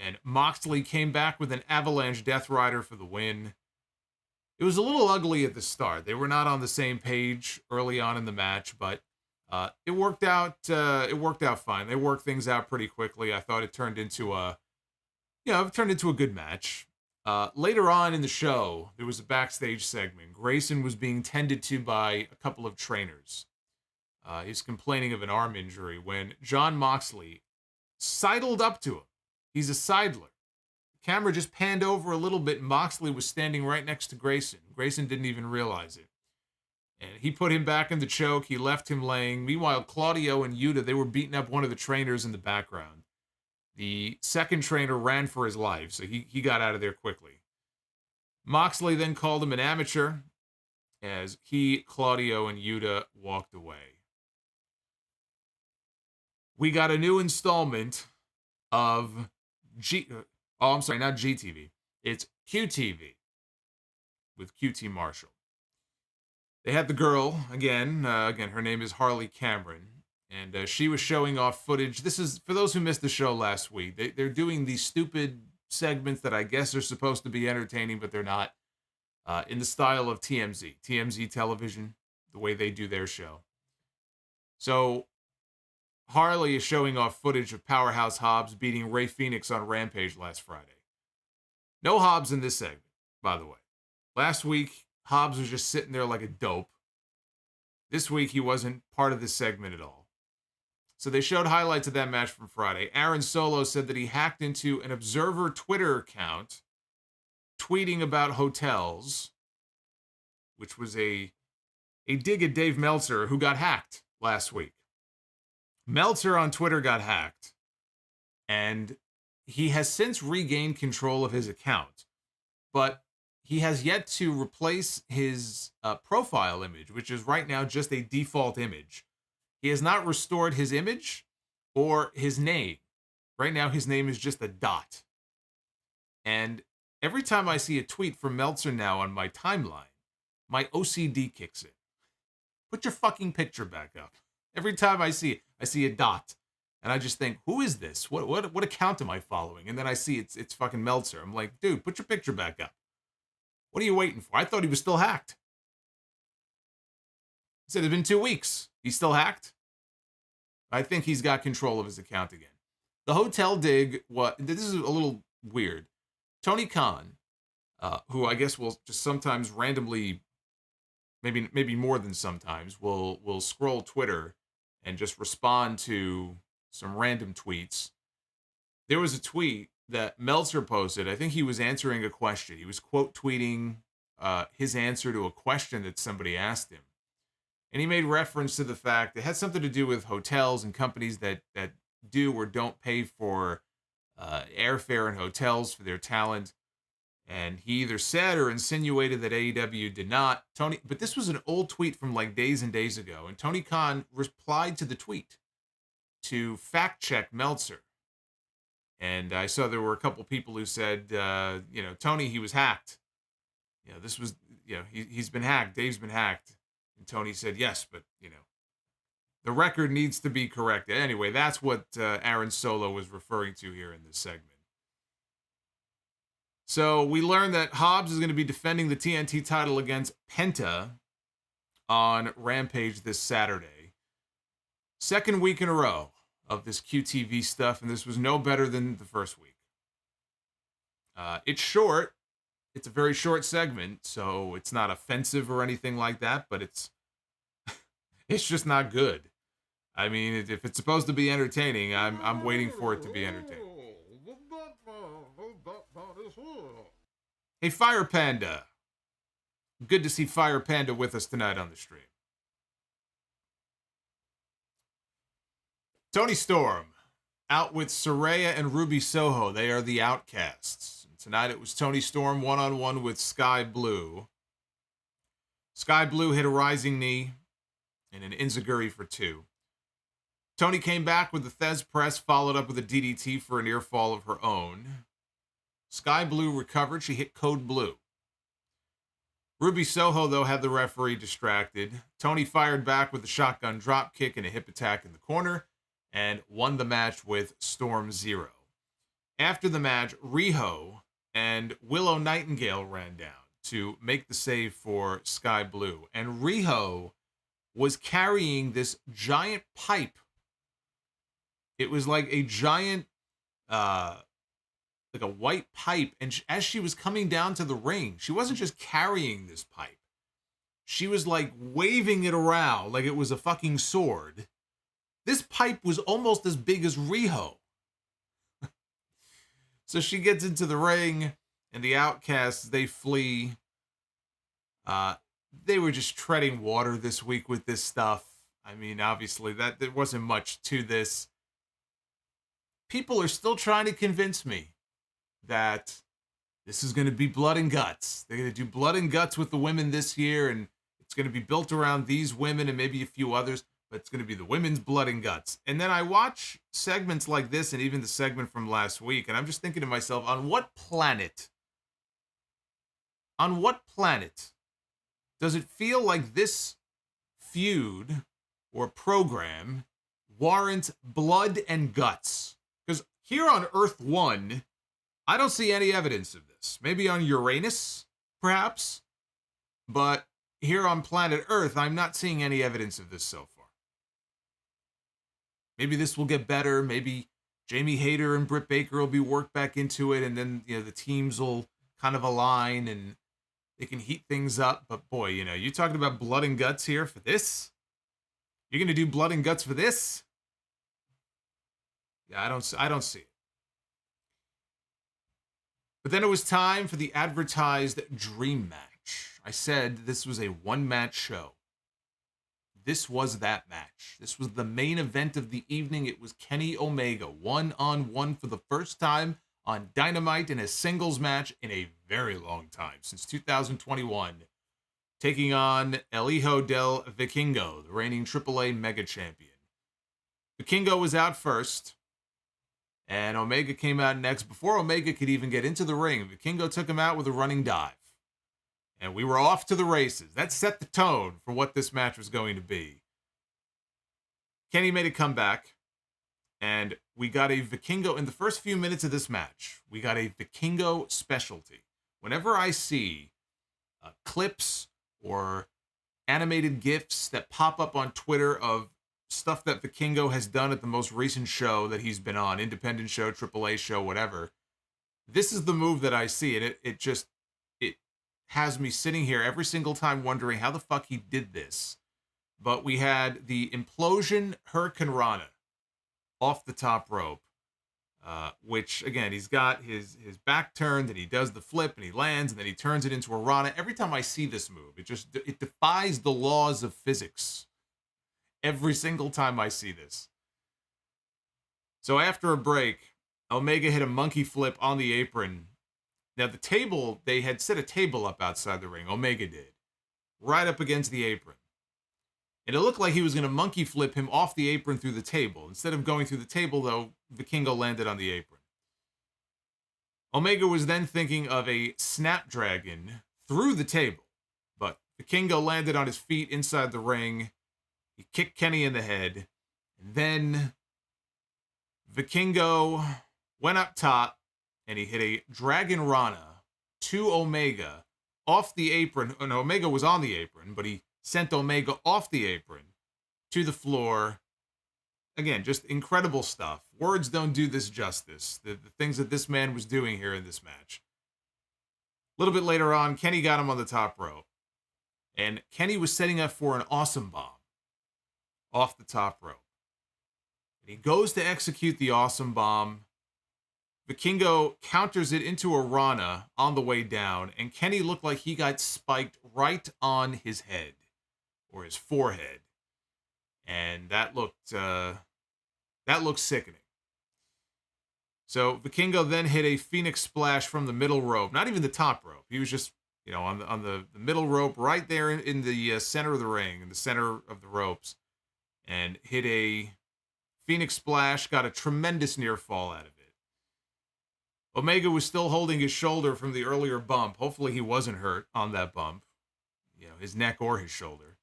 Speaker 1: And Moxley came back with an avalanche Death Rider for the win. It was a little ugly at the start. They were not on the same page early on in the match, but it worked out. It worked out fine. They worked things out pretty quickly. I thought it turned into a good match. Later on in the show, there was a backstage segment. Grayson was being tended to by a couple of trainers. He's complaining of an arm injury when Jon Moxley sidled up to him. He's a sidler. The camera just panned over a little bit, and Moxley was standing right next to Grayson. Grayson didn't even realize it. And he put him back in the choke. He left him laying. Meanwhile, Claudio and Yuta, they were beating up one of the trainers in the background. The second trainer ran for his life, so he got out of there quickly. Moxley then called him an amateur as he, Claudio, and Yuta walked away. We got a new installment of not GTV. It's QTV with QT Marshall. They had the girl, again, her name is Harley Cameron. And she was showing off footage. This is, for those who missed the show last week, they're doing these stupid segments that I guess are supposed to be entertaining, but they're not. in the style of TMZ Television, the way they do their show. So Harley is showing off footage of Powerhouse Hobbs beating Ray Phoenix on Rampage last Friday. No Hobbs in this segment, by the way. Last week, Hobbs was just sitting there like a dope. This week, he wasn't part of this segment at all. So they showed highlights of that match from Friday. Aaron Solo said that he hacked into an Observer Twitter account, tweeting about hotels, which was a dig at Dave Meltzer, who got hacked last week. Meltzer on Twitter got hacked, and he has since regained control of his account, but he has yet to replace his profile image, which is right now just a default image. He has not restored his image or his name. Right now, his name is just a dot. And every time I see a tweet from Meltzer now on my timeline, my OCD kicks in. Put your fucking picture back up. Every time I see it, I see a dot. And I just think, who is this? What account am I following? And then I see it's fucking Meltzer. I'm like, dude, put your picture back up. What are you waiting for? I thought he was still hacked. He said it's been 2 weeks. He's still hacked? I think he's got control of his account again. The hotel dig, this is a little weird. Tony Khan, who I guess will just sometimes randomly, maybe more than sometimes, will scroll Twitter and just respond to some random tweets. There was a tweet that Meltzer posted. I think he was answering a question. He was quote tweeting his answer to a question that somebody asked him. And he made reference to the fact it had something to do with hotels and companies that do or don't pay for airfare in hotels for their talent. And he either said or insinuated that AEW did not. But this was an old tweet from like days and days ago. And Tony Khan replied to the tweet to fact check Meltzer. And I saw there were a couple people who said, Tony, he was hacked. This was, he's been hacked. Dave's been hacked. And Tony said, yes, but, the record needs to be corrected. Anyway, that's what Aaron Solo was referring to here in this segment. So we learned that Hobbs is going to be defending the TNT title against Penta on Rampage this Saturday. Second week in a row of this QTV stuff, and this was no better than the first week. It's short. It's a very short segment, so it's not offensive or anything like that, but it's just not good. I mean, if it's supposed to be entertaining, I'm waiting for it to be entertaining. Hey, Fire Panda. Good to see Fire Panda with us tonight on the stream. Toni Storm out with Saraya and Ruby Soho. They are the Outcasts. And tonight it was Toni Storm one-on-one with Skye Blue. Skye Blue hit a rising knee and an enziguri for 2. Toni came back with the Thez press, followed up with a DDT for a near fall of her own. Skye Blue recovered. She hit Code Blue. Ruby Soho, though, had the referee distracted. Toni fired back with a shotgun drop kick and a hip attack in the corner and won the match with Storm Zero. After the match, Hijo and Willow Nightingale ran down to make the save for Skye Blue. And Hijo was carrying this giant pipe. It was like a giant, like a white pipe. And as she was coming down to the ring, she wasn't just carrying this pipe. She was like waving it around like it was a fucking sword. This pipe was almost as big as Hijo. So she gets into the ring, and the Outcasts, they flee. They were just treading water this week with this stuff. I mean, obviously, there wasn't much to this. People are still trying to convince me that this is going to be blood and guts. They're going to do blood and guts with the women this year, and it's going to be built around these women and maybe a few others, but it's going to be the women's blood and guts. And then I watch segments like this and even the segment from last week, and I'm just thinking to myself, on what planet does it feel like this feud or program warrants blood and guts? Because here on Earth 1, I don't see any evidence of this. Maybe on Uranus, perhaps, But here on planet Earth, I'm not seeing any evidence of this so far. Maybe this will get better. Maybe Jamie Hayter and Britt Baker will be worked back into it, and then the teams will kind of align and they can heat things up. But boy, you talking about blood and guts here for this? You're gonna do blood and guts for this? Yeah, I don't see it. But then it was time for the advertised dream match. I said this was a one-match show. This was that match. This was the main event of the evening. It was Kenny Omega, one-on-one for the first time on Dynamite in a singles match in a very long time, since 2021, taking on El Hijo del Vikingo, the reigning AAA Mega Champion. Vikingo was out first, and Omega came out next. Before Omega could even get into the ring, Vikingo took him out with a running dive. And we were off to the races. That set the tone for what this match was going to be. Kenny made a comeback, and we got a Vikingo in the first few minutes of this match. We got a Vikingo specialty. Whenever I see clips or animated GIFs that pop up on Twitter of stuff that Vikingo has done at the most recent show that he's been on, independent show, AAA show, whatever, this is the move that I see, and it has me sitting here every single time wondering how the fuck he did this. But we had the implosion Hurricane Rana off the top rope, which, again, he's got his back turned, and he does the flip, and he lands, and then he turns it into a Rana. Every time I see this move, it defies the laws of physics. Every single time I see this. So after a break, Omega hit a monkey flip on the apron. Now, the table, they had set a table up outside the ring. Omega did. Right up against the apron. And it looked like he was going to monkey flip him off the apron through the table. Instead of going through the table, though, Vikingo landed on the apron. Omega was then thinking of a snapdragon through the table. But Vikingo landed on his feet inside the ring. He kicked Kenny in the head. And then Vikingo went up top. And he hit a Dragon Rana to Omega off the apron. And Omega was on the apron, but he sent Omega off the apron to the floor. Again, just incredible stuff. Words don't do this justice. The things that this man was doing here in this match. A little bit later on, Kenny got him on the top rope. And Kenny was setting up for an awesome bomb off the top rope. And he goes to execute the awesome bomb. Vikingo counters it into a Rana on the way down, and Kenny looked like he got spiked right on his head, or his forehead, and that looked sickening. So Vikingo then hit a Phoenix Splash from the middle rope, not even the top rope. He was just on the middle rope, right there in the center of the ring, in the center of the ropes, and hit a Phoenix Splash. Got a tremendous near fall out of it. Omega was still holding his shoulder from the earlier bump. Hopefully he wasn't hurt on that bump. His neck or his shoulder.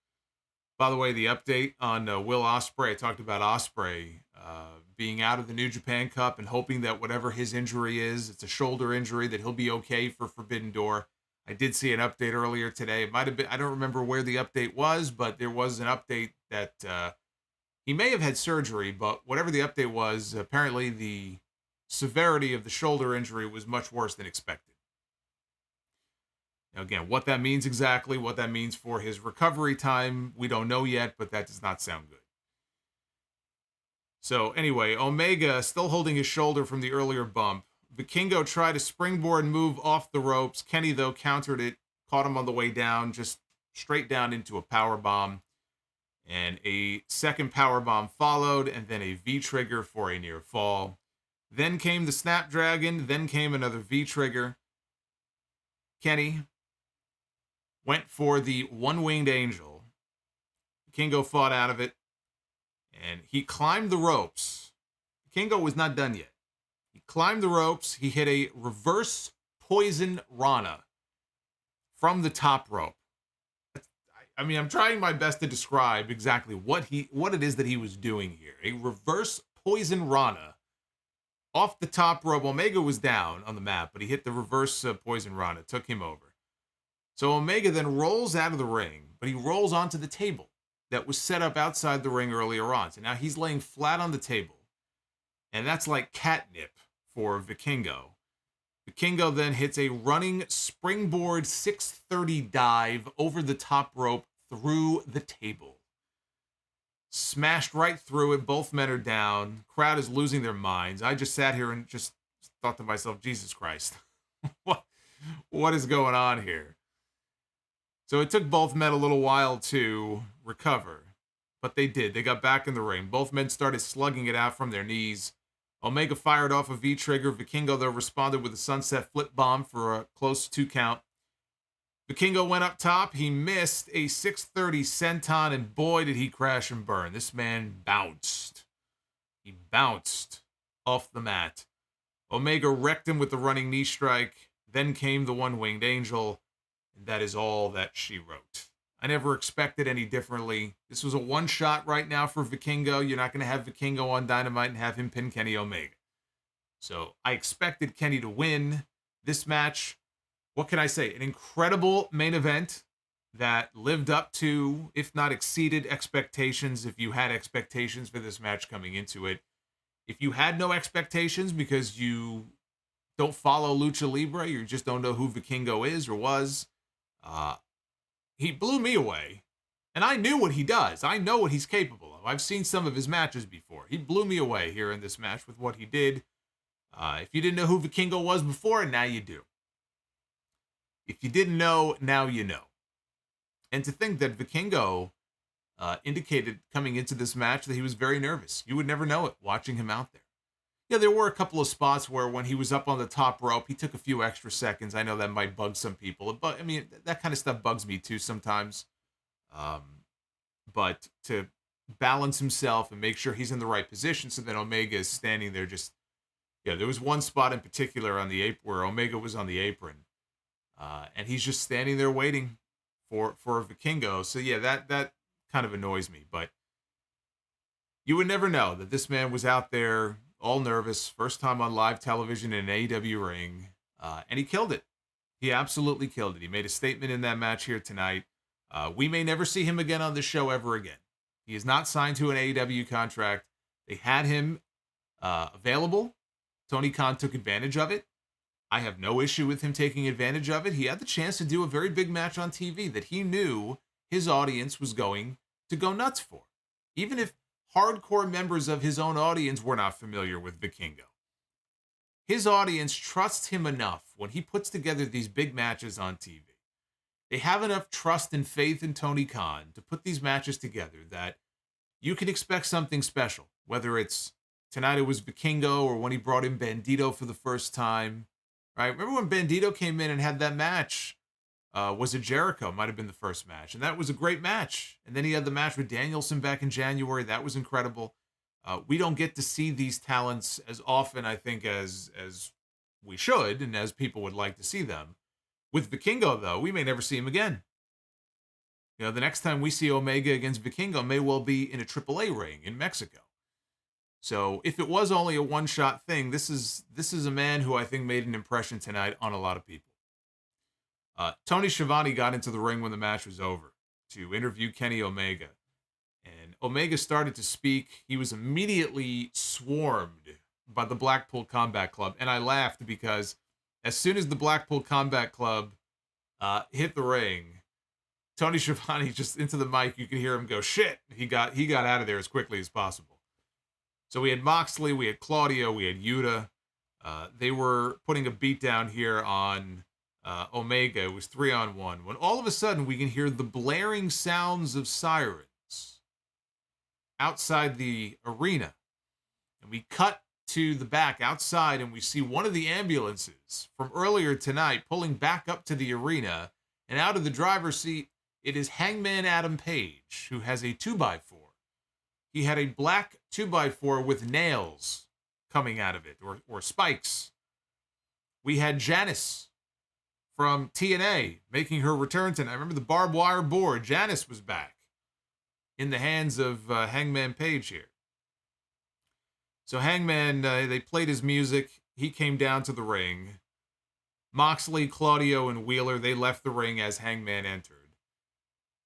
Speaker 1: By the way, the update on Will Ospreay. I talked about Ospreay being out of the New Japan Cup and hoping that whatever his injury is, it's a shoulder injury, that he'll be okay for Forbidden Door. I did see an update earlier today. It might have been, I don't remember where the update was, but there was an update that he may have had surgery, but whatever the update was, apparently the severity of the shoulder injury was much worse than expected. Now, again, what that means exactly, what that means for his recovery time, we don't know yet, but that does not sound good. So anyway, Omega still holding his shoulder from the earlier bump. Vikingo tried a springboard move off the ropes. Kenny, though, countered it, caught him on the way down, just straight down into a power bomb. And a second power bomb followed, and then a V-trigger for a near fall. Then came the Snapdragon, then came another V-trigger. Kenny went for the one-winged angel. Vikingo fought out of it, and he climbed the ropes. Vikingo was not done yet. He climbed the ropes. He hit a reverse poison Rana from the top rope. I mean, I'm trying my best to describe exactly what it is that he was doing here. A reverse poison Rana off the top rope. Omega was down on the mat, but he hit the reverse poison Rana, took him over. So Omega then rolls out of the ring, but he rolls onto the table that was set up outside the ring earlier on. So now he's laying flat on the table. And that's like catnip for Vikingo. Vikingo then hits a running springboard 630 dive over the top rope through the table. Smashed right through it. Both men are down. Crowd is losing their minds. I just sat here and just thought to myself, Jesus Christ, what is going on here? So it took both men a little while to recover, but they did. They got back in the ring. Both men started slugging it out from their knees. Omega fired off a V-trigger. Vikingo, though, responded with a sunset flip bomb for a close 2 count. Vikingo went up top. He missed a 630 senton, and boy, did he crash and burn. This man bounced. He bounced off the mat. Omega wrecked him with the running knee strike. Then came the one-winged angel. And that is all that she wrote. I never expected any differently. This was a one-shot right now for Vikingo. You're not going to have Vikingo on Dynamite and have him pin Kenny Omega. So I expected Kenny to win this match. What can I say? An incredible main event that lived up to, if not exceeded, expectations if you had expectations for this match coming into it. If you had no expectations because you don't follow Lucha Libre, you just don't know who Vikingo is or was, he blew me away. And I knew what he does. I know what he's capable of. I've seen some of his matches before. He blew me away here in this match with what he did. If you didn't know who Vikingo was before, now you do. If you didn't know, now you know. And to think that Vikingo indicated coming into this match that he was very nervous. You would never know it watching him out there. Yeah, there were a couple of spots where when he was up on the top rope, he took a few extra seconds. I know that might bug some people, but I mean, that kind of stuff bugs me too sometimes. But to balance himself and make sure he's in the right position so that Omega is standing there just, yeah, there was one spot in particular on the apron where Omega was on the apron. And he's just standing there waiting for Vikingo. So yeah, that kind of annoys me, but you would never know that this man was out there all nervous, first time on live television in an AEW ring, and he killed it. He absolutely killed it. He made a statement in that match here tonight. We may never see him again on this show ever again. He is not signed to an AEW contract. They had him available. Tony Khan took advantage of it. I have no issue with him taking advantage of it. He had the chance to do a very big match on TV that he knew his audience was going to go nuts for. Even if hardcore members of his own audience were not familiar with Vikingo. His audience trusts him enough when he puts together these big matches on TV. They have enough trust and faith in Tony Khan to put these matches together that you can expect something special. Whether it's tonight it was Vikingo or when he brought in Bandito for the first time. Right? Remember when Bandito came in and had that match? Was it Jericho? Might have been the first match. And that was a great match. And then he had the match with Danielson back in January. That was incredible. We don't get to see these talents as often, I think, as we should and as people would like to see them. With Vikingo, though, we may never see him again. You know, the next time we see Omega against Vikingo may well be in a AAA ring in Mexico. So if it was only a one-shot thing, this is a man who I think made an impression tonight on a lot of people. Tony Schiavone got into the ring when the match was over to interview Kenny Omega. And Omega started to speak. He was immediately swarmed by the Blackpool Combat Club. And I laughed because as soon as the Blackpool Combat Club hit the ring, Tony Schiavone just into the mic, you could hear him go, shit. He got out of there as quickly as possible. So we had Moxley, we had Claudio, we had Yuta. They were putting a beat down here on Omega. It was 3-on-1. When all of a sudden we can hear the blaring sounds of sirens outside the arena. And we cut to the back outside and we see one of the ambulances from earlier tonight pulling back up to the arena. And out of the driver's seat, it is Hangman Adam Page, who has a 2x4. He had a black 2x4 with nails coming out of it, or spikes. We had Janice from TNA making her return tonight. I remember the barbed wire board. Janice was back in the hands of Hangman Page here. So Hangman, they played his music. He came down to the ring. Moxley, Claudio, and Wheeler, they left the ring as Hangman entered.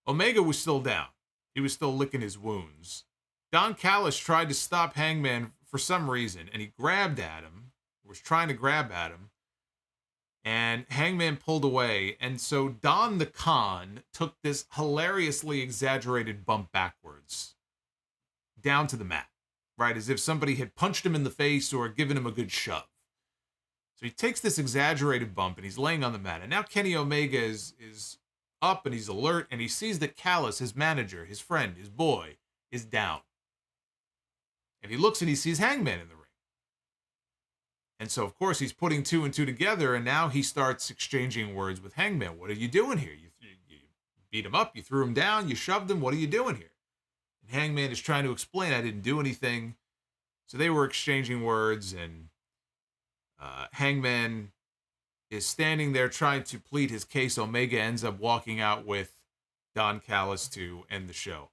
Speaker 1: Omega was still down. He was still licking his wounds. Don Callis tried to stop Hangman for some reason, and he grabbed at him, was trying to grab at him, and Hangman pulled away. And so Don the Con took this hilariously exaggerated bump backwards down to the mat, right? As if somebody had punched him in the face or given him a good shove. So he takes this exaggerated bump and he's laying on the mat. And now Kenny Omega is up and he's alert, and he sees that Callus, his manager, his friend, his boy, is down. And he looks and he sees Hangman in the ring. And so, of course, he's putting two and two together, and now he starts exchanging words with Hangman. What are you doing here? You beat him up, you threw him down, you shoved him. What are you doing here? And Hangman is trying to explain, I didn't do anything. So they were exchanging words, and Hangman is standing there trying to plead his case. Omega ends up walking out with Don Callis to end the show.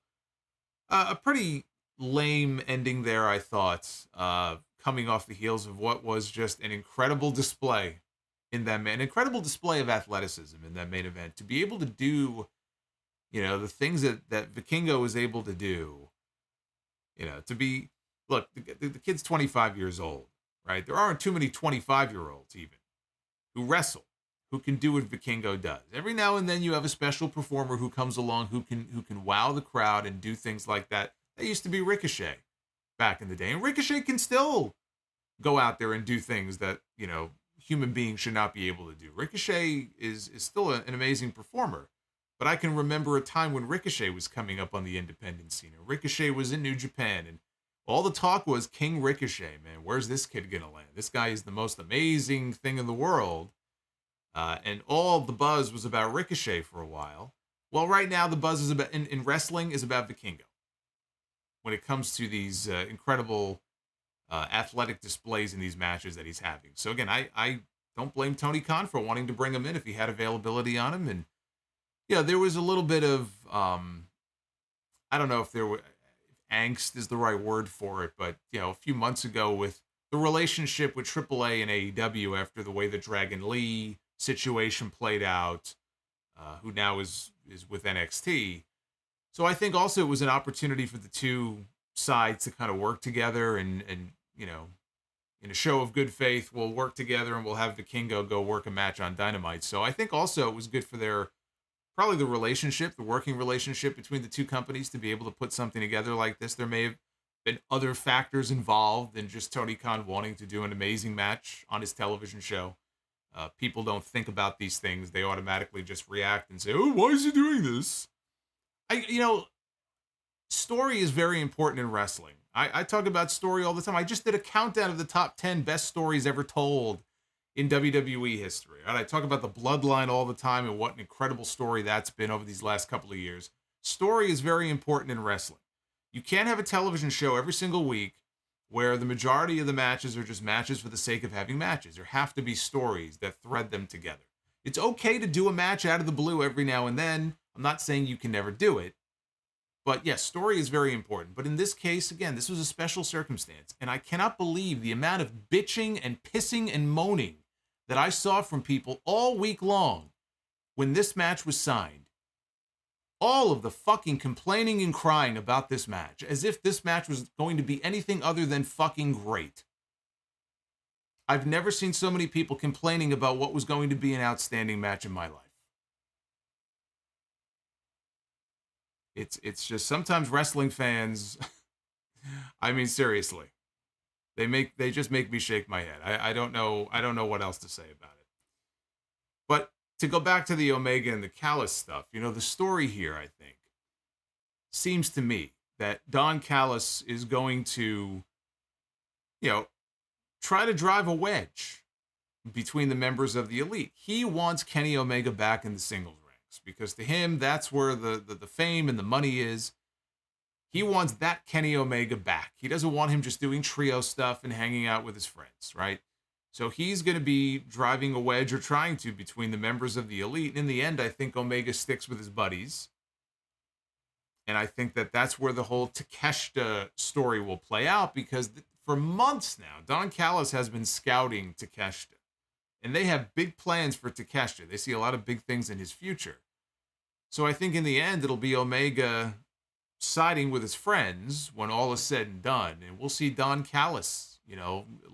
Speaker 1: A pretty lame ending there, I thought, coming off the heels of what was just an incredible display in that an incredible display of athleticism in that main event. To be able to do, the things that Vikingo was able to do, to be, look, the kid's 25 years old, right? There aren't too many 25-year-olds even who wrestle, who can do what Vikingo does. Every now and then you have a special performer who comes along who can wow the crowd and do things like that. That used to be Ricochet back in the day. And Ricochet can still go out there and do things that, human beings should not be able to do. Ricochet is still an amazing performer. But I can remember a time when Ricochet was coming up on the independent scene. And Ricochet was in New Japan, and all the talk was King Ricochet, man. Where's this kid going to land? This guy is the most amazing thing in the world. And all the buzz was about Ricochet for a while. Well, right now the buzz is about in wrestling is about Vikingo. When it comes to these incredible athletic displays in these matches that he's having. So again, I don't blame Tony Khan for wanting to bring him in if he had availability on him. And there was a little bit of I don't know if there were angst is the right word for it, but a few months ago with the relationship with AAA and AEW after the way the Dragon Lee situation played out, who now is with NXT. So I think also it was an opportunity for the two sides to kind of work together and in a show of good faith, we'll work together and we'll have Vikingo go work a match on Dynamite. So I think also it was good for probably the relationship, the working relationship between the two companies to be able to put something together like this. There may have been other factors involved than just Tony Khan wanting to do an amazing match on his television show. People don't think about these things. They automatically just react and say, oh, why is he doing this? Story is very important in wrestling. I talk about story all the time. I just did a countdown of the top 10 best stories ever told in WWE history. And I talk about the Bloodline all the time and what an incredible story that's been over these last couple of years. Story is very important in wrestling. You can't have a television show every single week where the majority of the matches are just matches for the sake of having matches. There have to be stories that thread them together. It's okay to do a match out of the blue every now and then. I'm not saying you can never do it. But yes, story is very important. But in this case, again, this was a special circumstance. And I cannot believe the amount of bitching and pissing and moaning that I saw from people all week long when this match was signed. All of the fucking complaining and crying about this match, as if this match was going to be anything other than fucking great. I've never seen so many people complaining about what was going to be an outstanding match in my life. It's just sometimes wrestling fans, I mean, seriously, they just make me shake my head. I don't know what else to say about it. But to go back to the Omega and the Callus stuff, the story here, I think, seems to me that Don Callus is going to, try to drive a wedge between the members of the Elite. He wants Kenny Omega back in the singles ranks because to him, that's where the fame and the money is. He wants that Kenny Omega back. He doesn't want him just doing trio stuff and hanging out with his friends, right? So he's going to be driving a wedge or trying to between the members of the Elite. And in the end, I think Omega sticks with his buddies. And I think that that's where the whole Takeshita story will play out because for months now, Don Callis has been scouting Takeshita And they have big plans for Takeshita. They see a lot of big things in his future. So I think in the end, it'll be Omega siding with his friends when all is said and done. And we'll see Don Callis,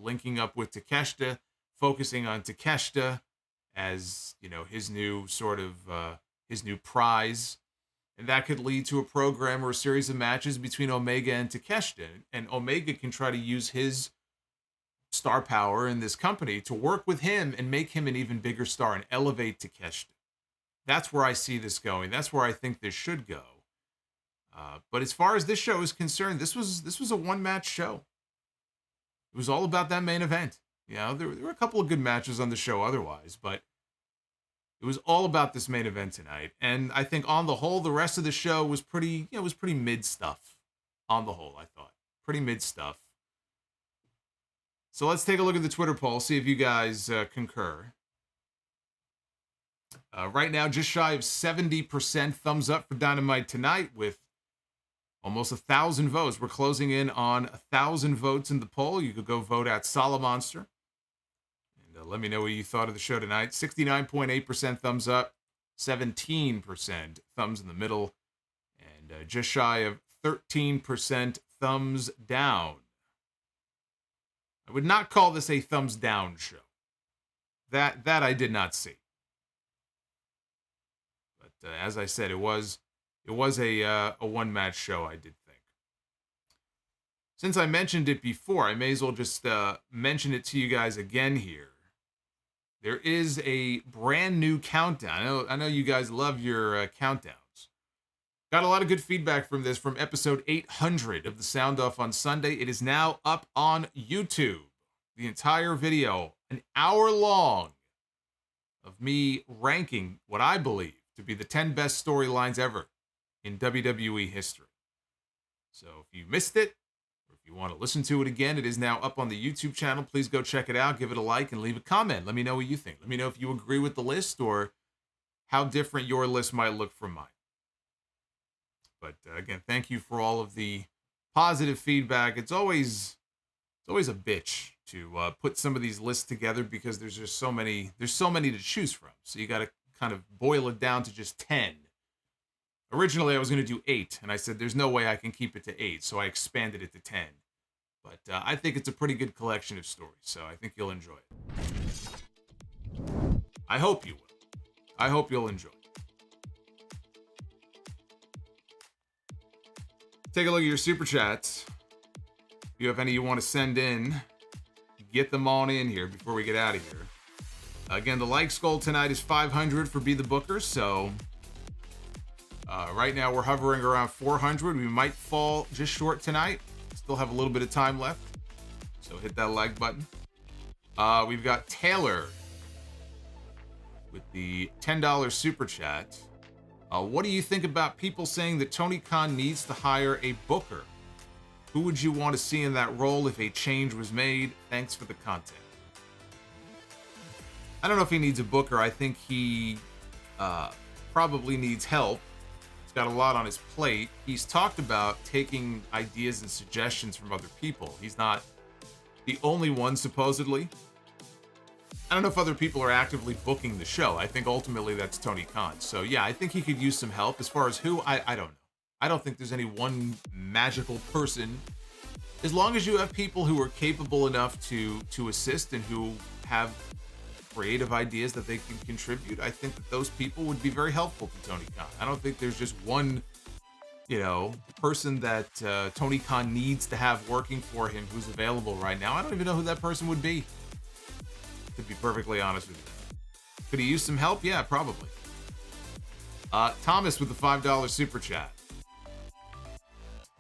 Speaker 1: linking up with Takeshita, focusing on Takeshita as, his new sort of, his new prize. And that could lead to a program or a series of matches between Omega and Takeshita. And Omega can try to use his star power in this company to work with him and make him an even bigger star and elevate Takeshita. That's where I see this going. That's where I think this should go. But as far as this show is concerned, this was a one-match show. It was all about that main event. There were a couple of good matches on the show otherwise, but it was all about this main event tonight. And I think on the whole, the rest of the show was pretty mid stuff. On the whole, I thought. Pretty mid stuff. So let's take a look at the Twitter poll, see if you guys concur. Right now, just shy of 70% thumbs up for Dynamite tonight with almost 1,000 votes. We're closing in on 1,000 votes in the poll. You could go vote at Solomonster. And let me know what you thought of the show tonight. 69.8% thumbs up, 17% thumbs in the middle, and just shy of 13% thumbs down. I would not call this a thumbs down show. That I did not see. But as I said, it was a one-match show, I did think. Since I mentioned it before, I may as well just mention it to you guys again here. There is a brand new countdown. I know you guys love your countdowns. Got a lot of good feedback from this from episode 800 of the Sound Off on Sunday. It is now up on YouTube. The entire video, an hour long, of me ranking what I believe to be the 10 best storylines ever in WWE history. So if you missed it, or if you want to listen to it again, it is now up on the YouTube channel. Please go check it out, give it a like, and leave a comment. Let me know what you think. Let me know if you agree with the list or how different your list might look from mine. But again, thank you for all of the positive feedback. It's always a bitch to put some of these lists together because there's just so many to choose from. So you got to kind of boil it down to just 10. Originally, I was going to do 8, and I said there's no way I can keep it to 8, so I expanded it to 10. But I think it's a pretty good collection of stories, so I think you'll enjoy it. I hope you will. I hope you'll enjoy it. Take a look at your Super Chats. If you have any you want to send in, get them on in here before we get out of here. Again, the likes goal tonight is 500 for Be the Booker, so right now we're hovering around 400. We might fall just short tonight. Still have a little bit of time left, so hit that like button. We've got Taylor with the $10 Super Chat. What do you think about people saying that Tony Khan needs to hire a booker? Who would you want to see in that role if a change was made? Thanks for the content. I don't know if he needs a booker. I think he probably needs help. He's got a lot on his plate. He's talked about taking ideas and suggestions from other people. He's not the only one, supposedly. I don't know if other people are actively booking the show. I think ultimately that's Tony Khan. So yeah, I think he could use some help. As far as who, I don't know. I don't think there's any one magical person. As long as you have people who are capable enough to assist and who have creative ideas that they can contribute, I think that those people would be very helpful to Tony Khan. I don't think there's just one, person that Tony Khan needs to have working for him who's available right now. I don't even know who that person would be, to be perfectly honest with you. Could he use some help? Yeah, probably. Thomas with the $5 Super Chat.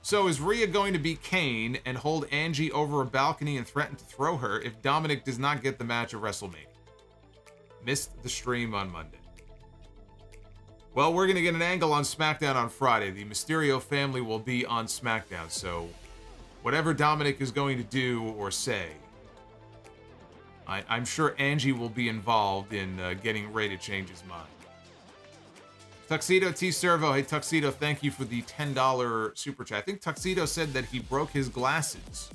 Speaker 1: So is Rhea going to be Kane and hold Angie over a balcony and threaten to throw her if Dominic does not get the match at WrestleMania? Missed the stream on Monday. Well, we're going to get an angle on SmackDown on Friday. The Mysterio family will be on SmackDown, so whatever Dominic is going to do or say, I'm sure Angie will be involved in getting Ray to change his mind. Tuxedo T Servo, hey Tuxedo, thank you for the $10 super chat. I think Tuxedo said that he broke his glasses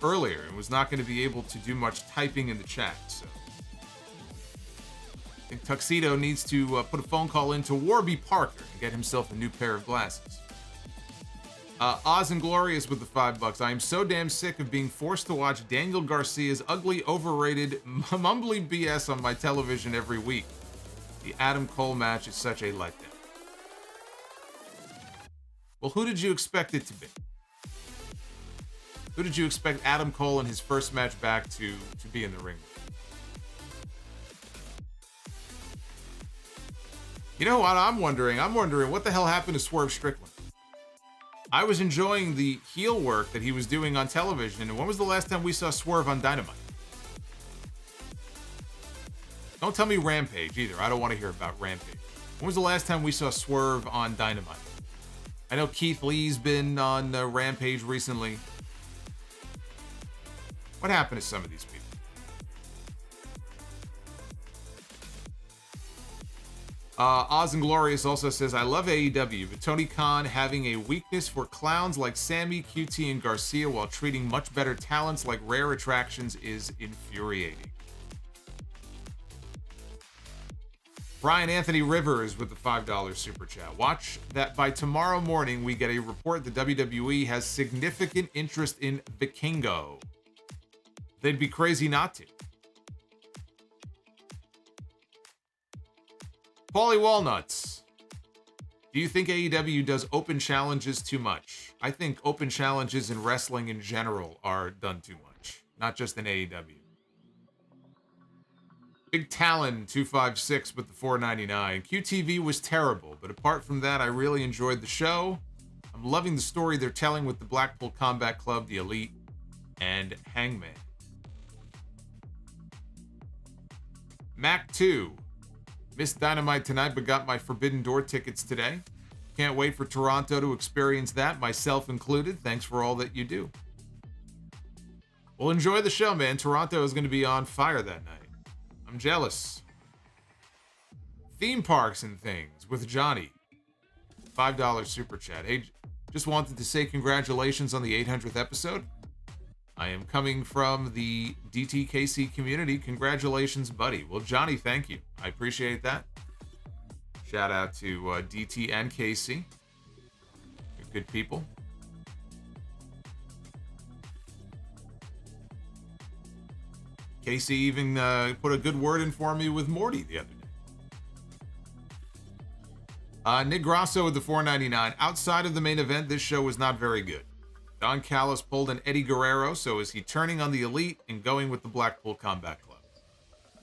Speaker 1: earlier and was not going to be able to do much typing in the chat. So think Tuxedo needs to put a phone call into Warby Parker and get himself a new pair of glasses. Oz and Glorious with the $5. I am so damn sick of being forced to watch Daniel Garcia's ugly, overrated, mumbly BS on my television every week. The Adam Cole match is such a letdown. Well, who did you expect it to be? Who did you expect Adam Cole in his first match back to be in the ring with? You know what I'm wondering? I'm wondering what the hell happened to Swerve Strickland? I was enjoying the heel work that he was doing on television, and when was the last time we saw Swerve on Dynamite? Don't tell me Rampage either. I don't want to hear about Rampage. When was the last time we saw Swerve on Dynamite? I know Keith Lee's been on Rampage recently. What happened to some of these people? Oz and Glorious also says, I love AEW, but Tony Khan having a weakness for clowns like Sammy, QT, and Garcia while treating much better talents like Rare Attractions is infuriating. Brian Anthony Rivers with the $5 super chat. Watch that by tomorrow morning we get a report that WWE has significant interest in Vikingo. They'd be crazy not to. Paulie Walnuts. Do you think AEW does open challenges too much? I think open challenges in wrestling in general are done too much, not just in AEW. Big Talon 256 with the $4.99. QTV was terrible, but apart from that, I really enjoyed the show. I'm loving the story they're telling with the Blackpool Combat Club, the Elite, and Hangman. Mac 2. Missed Dynamite tonight, but got my Forbidden Door tickets today. Can't wait for Toronto to experience that, myself included. Thanks for all that you do. Well, enjoy the show, man. Toronto is going to be on fire that night. I'm jealous. Theme parks and things with Johnny. $5 super chat. Hey, just wanted to say congratulations on the 800th episode. I am coming from the DTKC community. Congratulations, buddy. Well, Johnny, thank you. I appreciate that. Shout out to DT and KC. You're good people. Casey even put a good word in for me with Morty the other day. Nick Grasso with the $4.99. Outside of the main event, this show was not very good. Don Callis pulled an Eddie Guerrero, so is he turning on the Elite and going with the Blackpool Combat Club?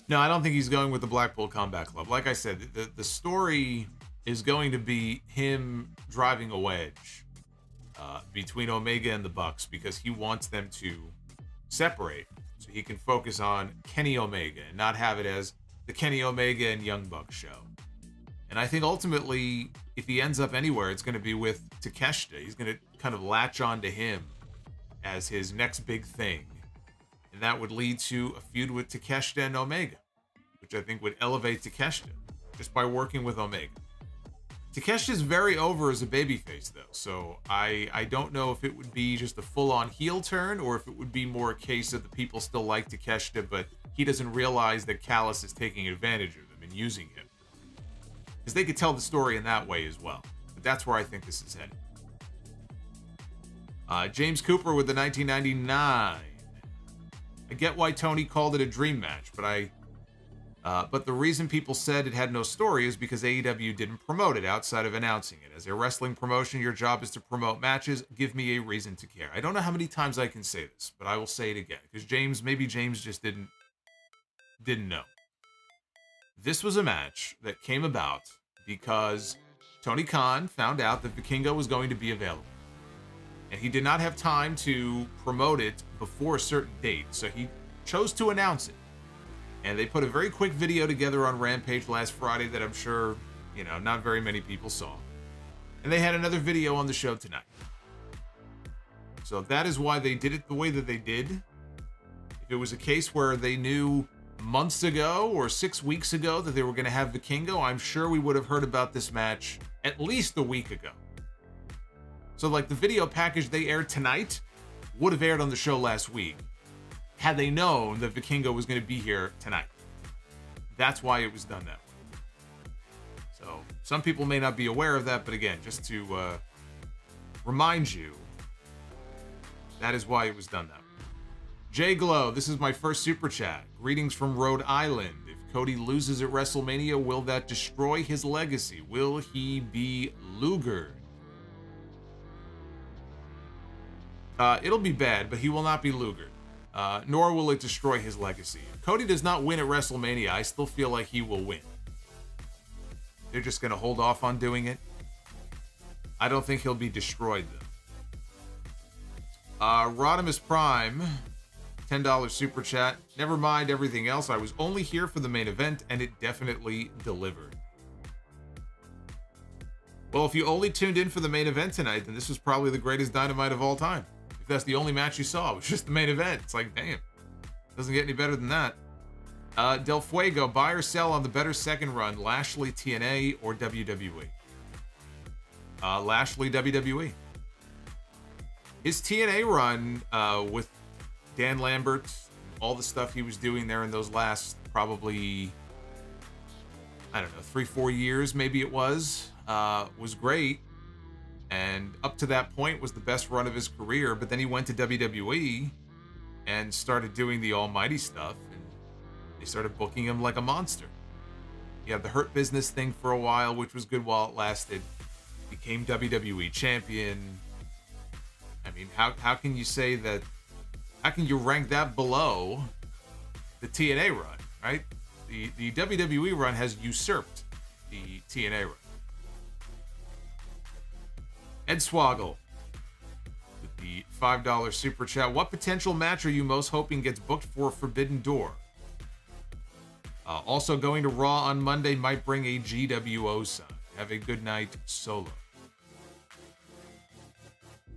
Speaker 1: No, I don't think he's going with the Blackpool Combat Club. Like I said, the story is going to be him driving a wedge between Omega and the Bucks because he wants them to separate so he can focus on Kenny Omega and not have it as the Kenny Omega and Young Bucks show. And I think ultimately, if he ends up anywhere, it's going to be with Takeshita. He's going to kind of latch on to him as his next big thing. And that would lead to a feud with Takeshita and Omega, which I think would elevate Takeshita just by working with Omega. Takeshita's very over as a babyface, though, so I don't know if it would be just a full-on heel turn or if it would be more a case of the people still like Takeshita, but he doesn't realize that Callus is taking advantage of him and using him. Because they could tell the story in that way as well. But that's where I think this is headed. James Cooper with the 1999. I get why Tony called it a dream match, but the reason people said it had no story is because AEW didn't promote it outside of announcing it. As a wrestling promotion, your job is to promote matches. Give me a reason to care. I don't know how many times I can say this, but I will say it again. Because maybe James just didn't know. This was a match that came about because Tony Khan found out that Vikingo was going to be available. And he did not have time to promote it before a certain date, so he chose to announce it. And they put a very quick video together on Rampage last Friday that I'm sure, not very many people saw. And they had another video on the show tonight. So that is why they did it the way that they did. If it was a case where they knew months ago or 6 weeks ago that they were going to have Vikingo, I'm sure we would have heard about this match at least a week ago. So like the video package they aired tonight would have aired on the show last week had they known that Vikingo was going to be here tonight. That's why it was done that way. Some people may not be aware of that, but again, just to remind you, that is why it was done that way. Jay Glow, this is my first super chat. Greetings from Rhode Island. If Cody loses at WrestleMania, will that destroy his legacy? Will he be Luger? It'll be bad, but he will not be Luger. Nor will it destroy his legacy. If Cody does not win at WrestleMania, I still feel like he will win. They're just going to hold off on doing it. I don't think he'll be destroyed, though. Rodimus Prime, $10 super chat. Never mind everything else. I was only here for the main event, and it definitely delivered. Well, if you only tuned in for the main event tonight, then this was probably the greatest Dynamite of all time. If that's the only match you saw, it was just the main event. It's like, damn. Doesn't get any better than that. Del Fuego, buy or sell on the better second run, Lashley, TNA, or WWE? Lashley, WWE. His TNA run with Dan Lambert, all the stuff he was doing there in those last probably, I don't know, 3-4 years, maybe it was great. And up to that point was the best run of his career. But then he went to WWE and started doing the almighty stuff. And they started booking him like a monster. He had the Hurt Business thing for a while, which was good while it lasted. Became WWE champion. I mean, how can you say that? How can you rank that below the TNA run, right? The WWE run has usurped the TNA run. Ed Swoggle with the $5 super chat. What potential match are you most hoping gets booked for Forbidden Door? Also going to Raw on Monday might bring a GWO sign. Have a good night, Solo.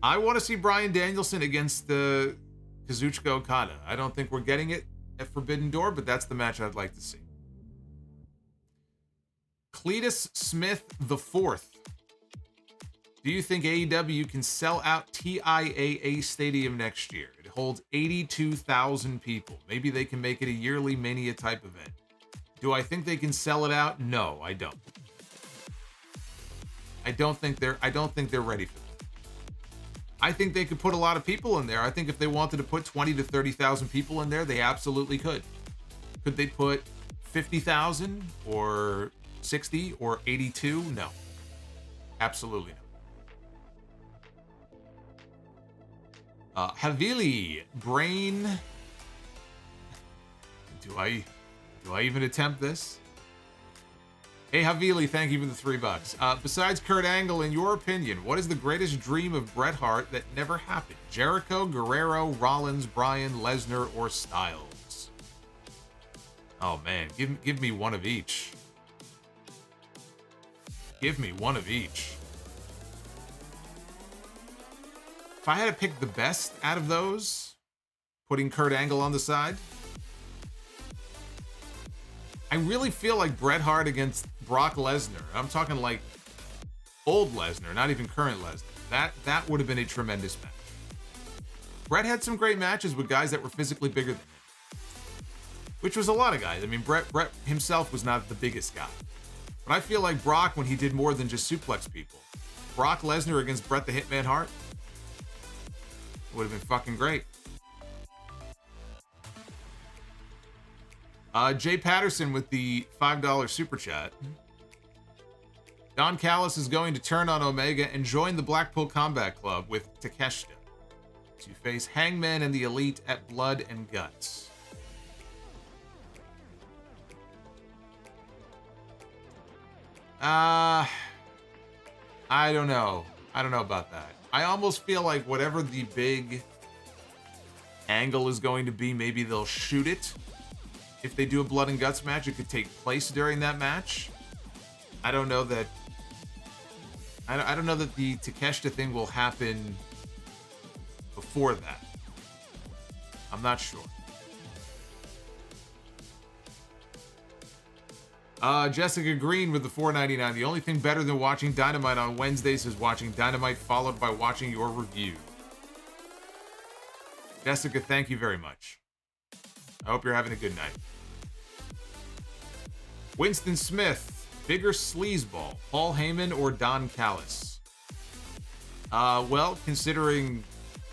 Speaker 1: I want to see Bryan Danielson against Kazuchika Okada. I don't think we're getting it at Forbidden Door, but that's the match I'd like to see. Cletus Smith IV. Do you think AEW can sell out TIAA Stadium next year? It holds 82,000 people. Maybe they can make it a yearly Mania type event. Do I think they can sell it out? No, I don't. I don't think they're ready for that. I think they could put a lot of people in there. I think if they wanted to put 20 to 30,000 people in there, they absolutely could. Could they put 50,000 or 60 or 82? No. Absolutely not. Havili, Brain. Do I even attempt this? Hey, Havili, thank you for the $3. Besides Kurt Angle, in your opinion, what is the greatest dream of Bret Hart that never happened? Jericho, Guerrero, Rollins, Bryan, Lesnar, or Styles? Oh, man. Give me one of each. Give me one of each. If I had to pick the best out of those, putting Kurt Angle on the side, I really feel like Bret Hart against Brock Lesnar. I'm talking like old Lesnar, not even current Lesnar. That would have been a tremendous match. Bret had some great matches with guys that were physically bigger than him, which was a lot of guys. I mean, Bret himself was not the biggest guy. But I feel like Brock, when he did more than just suplex people, Brock Lesnar against Bret the Hitman Hart, would have been fucking great. Jay Patterson with the $5 super chat. Don Callis is going to turn on Omega and join the Blackpool Combat Club with Takeshita to face Hangman and the Elite at Blood and Guts. I don't know. I don't know about that. I almost feel like whatever the big angle is going to be, maybe they'll shoot it. If they do a Blood and Guts match, it could take place during that match. I don't know that. I don't know that the Takeshita thing will happen before that. I'm not sure. Jessica Green with the $4.99. The only thing better than watching Dynamite on Wednesdays is watching Dynamite followed by watching your review. Jessica, thank you very much. I hope you're having a good night. Winston Smith, Bigger sleazeball, Paul Heyman or Don Callus? Well, considering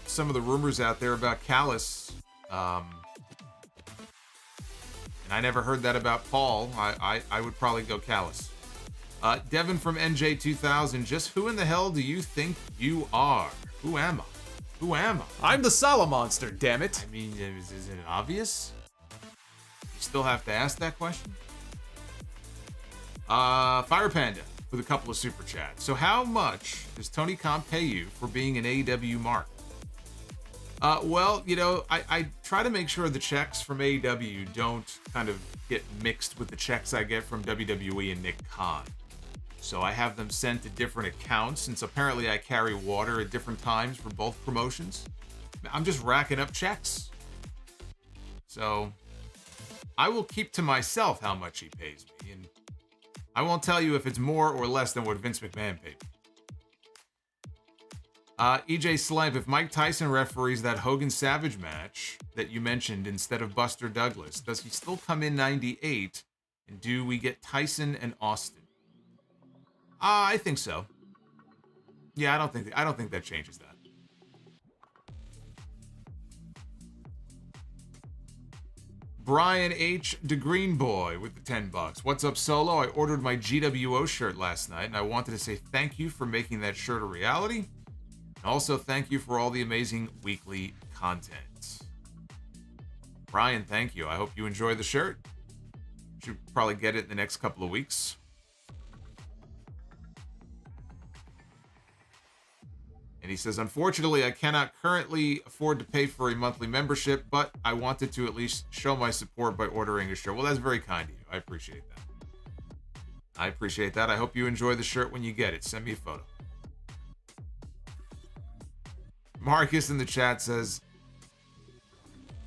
Speaker 1: some of the rumors out there about Callus, and I never heard that about Paul, I would probably go Callus. Devin from NJ2000, just who in the hell do you think you are? Who am I? Who am I?
Speaker 3: I'm the Solomonster, damn it.
Speaker 1: I mean, is it obvious? You still have to ask that question? Fire Panda with a couple of super chats. So how much does Tony Khan pay you for being an AEW mark? Well, you know, I try to make sure the checks from AEW don't kind of get mixed with the checks I get from WWE and Nick Khan. So I have them sent to different accounts, since apparently I carry water at different times for both promotions. I'm just racking up checks. So I will keep to myself how much he pays me, and I won't tell you if it's more or less than what Vince McMahon paid me. EJ Slamp, if Mike Tyson referees that Hogan Savage match that you mentioned instead of Buster Douglas, does he still come in 98? And do we get Tyson and Austin? I think so. Yeah, I don't think that changes that. Brian H. DeGreenboy with the $10. What's up, Solo? I ordered my GWO shirt last night, and I wanted to say thank you for making that shirt a reality. And also, thank you for all the amazing weekly content. Brian, thank you. I hope you enjoy the shirt. Should probably get it in the next couple of weeks. And he says, unfortunately, I cannot currently afford to pay for a monthly membership, but I wanted to at least show my support by ordering a shirt. Well, that's very kind of you. I appreciate that. I hope you enjoy the shirt when you get it. Send me a photo. Marcus in the chat says,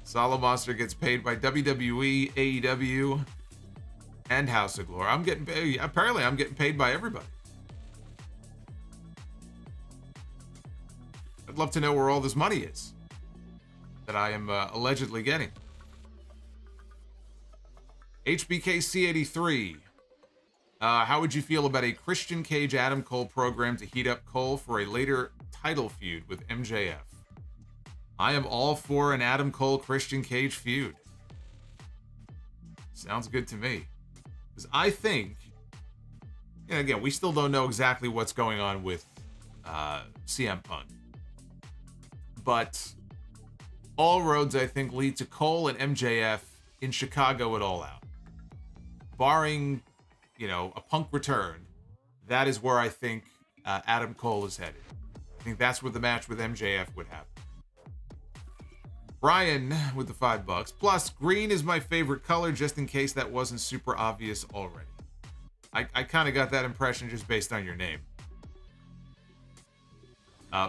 Speaker 1: Solomonster gets paid by WWE, AEW, and House of Glory. Apparently I'm getting paid by everybody. I'd love to know where all this money is that I am allegedly getting. HBKC83. How would you feel about a Christian Cage Adam Cole program to heat up Cole for a later title feud with MJF? I am all for an Adam Cole Christian Cage feud. Sounds good to me. Because I think, and again, we still don't know exactly what's going on with CM Punk. But all roads, I think, lead to Cole and MJF in Chicago at All Out. Barring, a Punk return, that is where I think Adam Cole is headed. I think that's where the match with MJF would happen. Brian with the $5. Plus, green is my favorite color, just in case that wasn't super obvious already. I kind of got that impression just based on your name.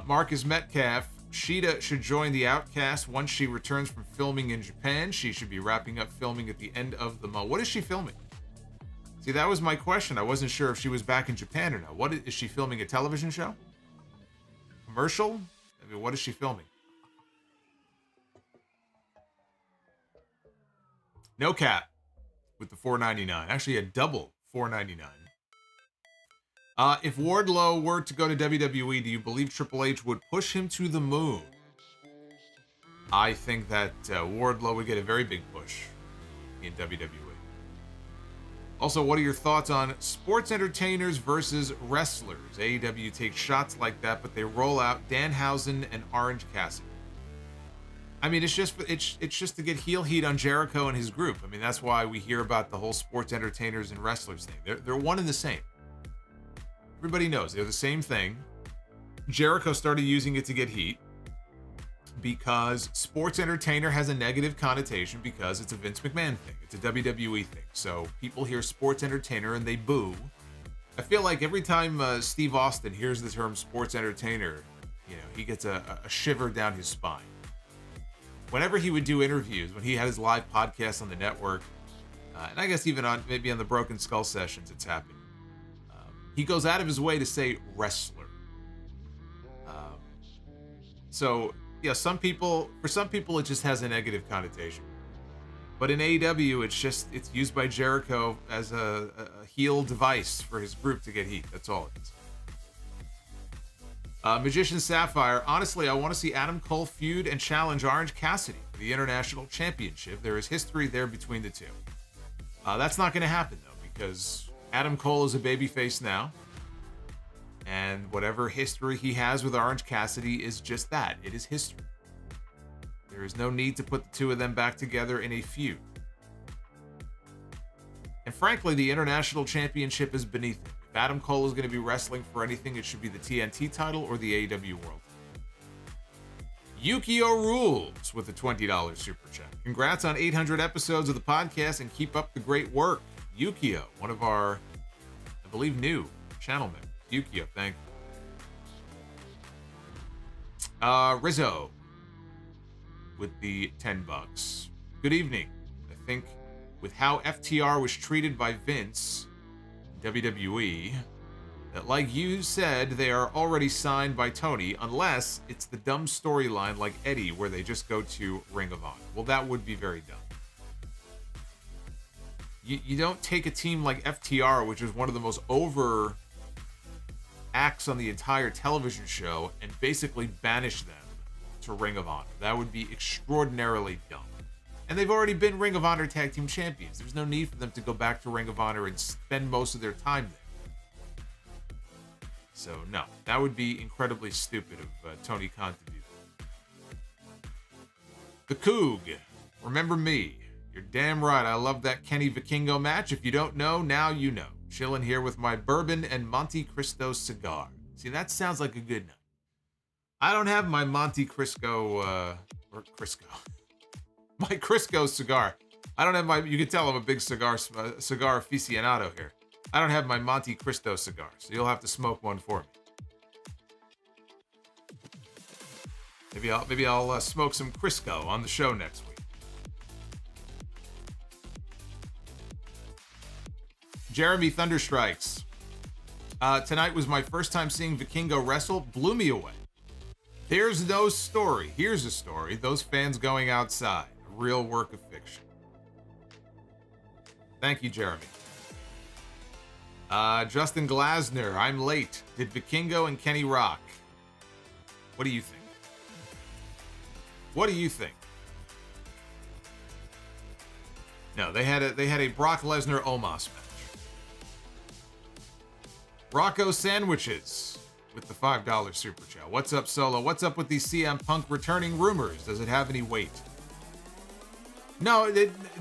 Speaker 1: Marcus Metcalf. Sheeta should join the Outcast once she returns from filming in Japan. She should be wrapping up filming at the end of the month. What is she filming? See, that was my question. I wasn't sure if she was back in Japan or not. What is she filming? A television show? Commercial? I mean, what is she filming? No cap with the $4.99. Actually, a double $4.99. If Wardlow were to go to WWE, do you believe Triple H would push him to the moon? I think that Wardlow would get a very big push in WWE. Also, what are your thoughts on sports entertainers versus wrestlers? AEW takes shots like that, but they roll out Danhausen and Orange Cassidy. I mean, it's just to get heel heat on Jericho and his group. I mean, that's why we hear about the whole sports entertainers and wrestlers thing. They're one and the same. Everybody knows they're the same thing. Jericho started using it to get heat because sports entertainer has a negative connotation because it's a Vince McMahon thing. It's a WWE thing. So people hear sports entertainer and they boo. I feel like every time Steve Austin hears the term sports entertainer, he gets a shiver down his spine. Whenever he would do interviews, when he had his live podcast on the network, and I guess even on the Broken Skull sessions, it's happened. He goes out of his way to say wrestler. So yeah, for some people, it just has a negative connotation. But in AEW, it's used by Jericho as a heel device for his group to get heat. That's all it is. Magician Sapphire, honestly, I want to see Adam Cole feud and challenge Orange Cassidy for the International Championship. There is history there between the two. That's not going to happen, though, because Adam Cole is a babyface now. And whatever history he has with Orange Cassidy is just that. It is history. There is no need to put the two of them back together in a feud. And frankly, the International Championship is beneath him. If Adam Cole is going to be wrestling for anything, it should be the TNT title or the AEW World. Yukio Rules with a $20 super chat. Congrats on 800 episodes of the podcast and keep up the great work. Yukio, one of our, I believe, new channel members. Yukio, thank you. Rizzo with the $10. Good evening. I think with how FTR was treated by Vince, WWE, that like you said, they are already signed by Toni, unless it's the dumb storyline like Eddie where they just go to Ring of Honor. Well, that would be very dumb. You don't take a team like FTR, which is one of the most over acts on the entire television show, and basically banish them to Ring of Honor. That would be extraordinarily dumb. And they've already been Ring of Honor Tag Team Champions. There's no need for them to go back to Ring of Honor and spend most of their time there. So, no. That would be incredibly stupid of Tony Khan to do that. The Coog. Remember me. You're damn right. I love that Kenny Vikingo match. If you don't know, now you know. Chilling here with my bourbon and Monte Cristo cigar. See, that sounds like a good night. I don't have my Monte Cristo, or Crisco. My Crisco cigar. I don't have my, you can tell I'm a big cigar aficionado here. I don't have my Monte Cristo cigar, so you'll have to smoke one for me. Maybe I'll smoke some Crisco on the show next week. Jeremy Thunderstrikes. Tonight was my first time seeing Vikingo wrestle. Blew me away. There's no story. Here's a story. Those fans going outside. A real work of fiction. Thank you, Jeremy. Justin Glasner. I'm late. Did Vikingo and Kenny rock? What do you think? What do you think? No, they had a Brock Lesnar Omos match. Rocco Sandwiches with the $5 super chat. What's up, Solo? What's up with these CM Punk returning rumors? Does it have any weight? No,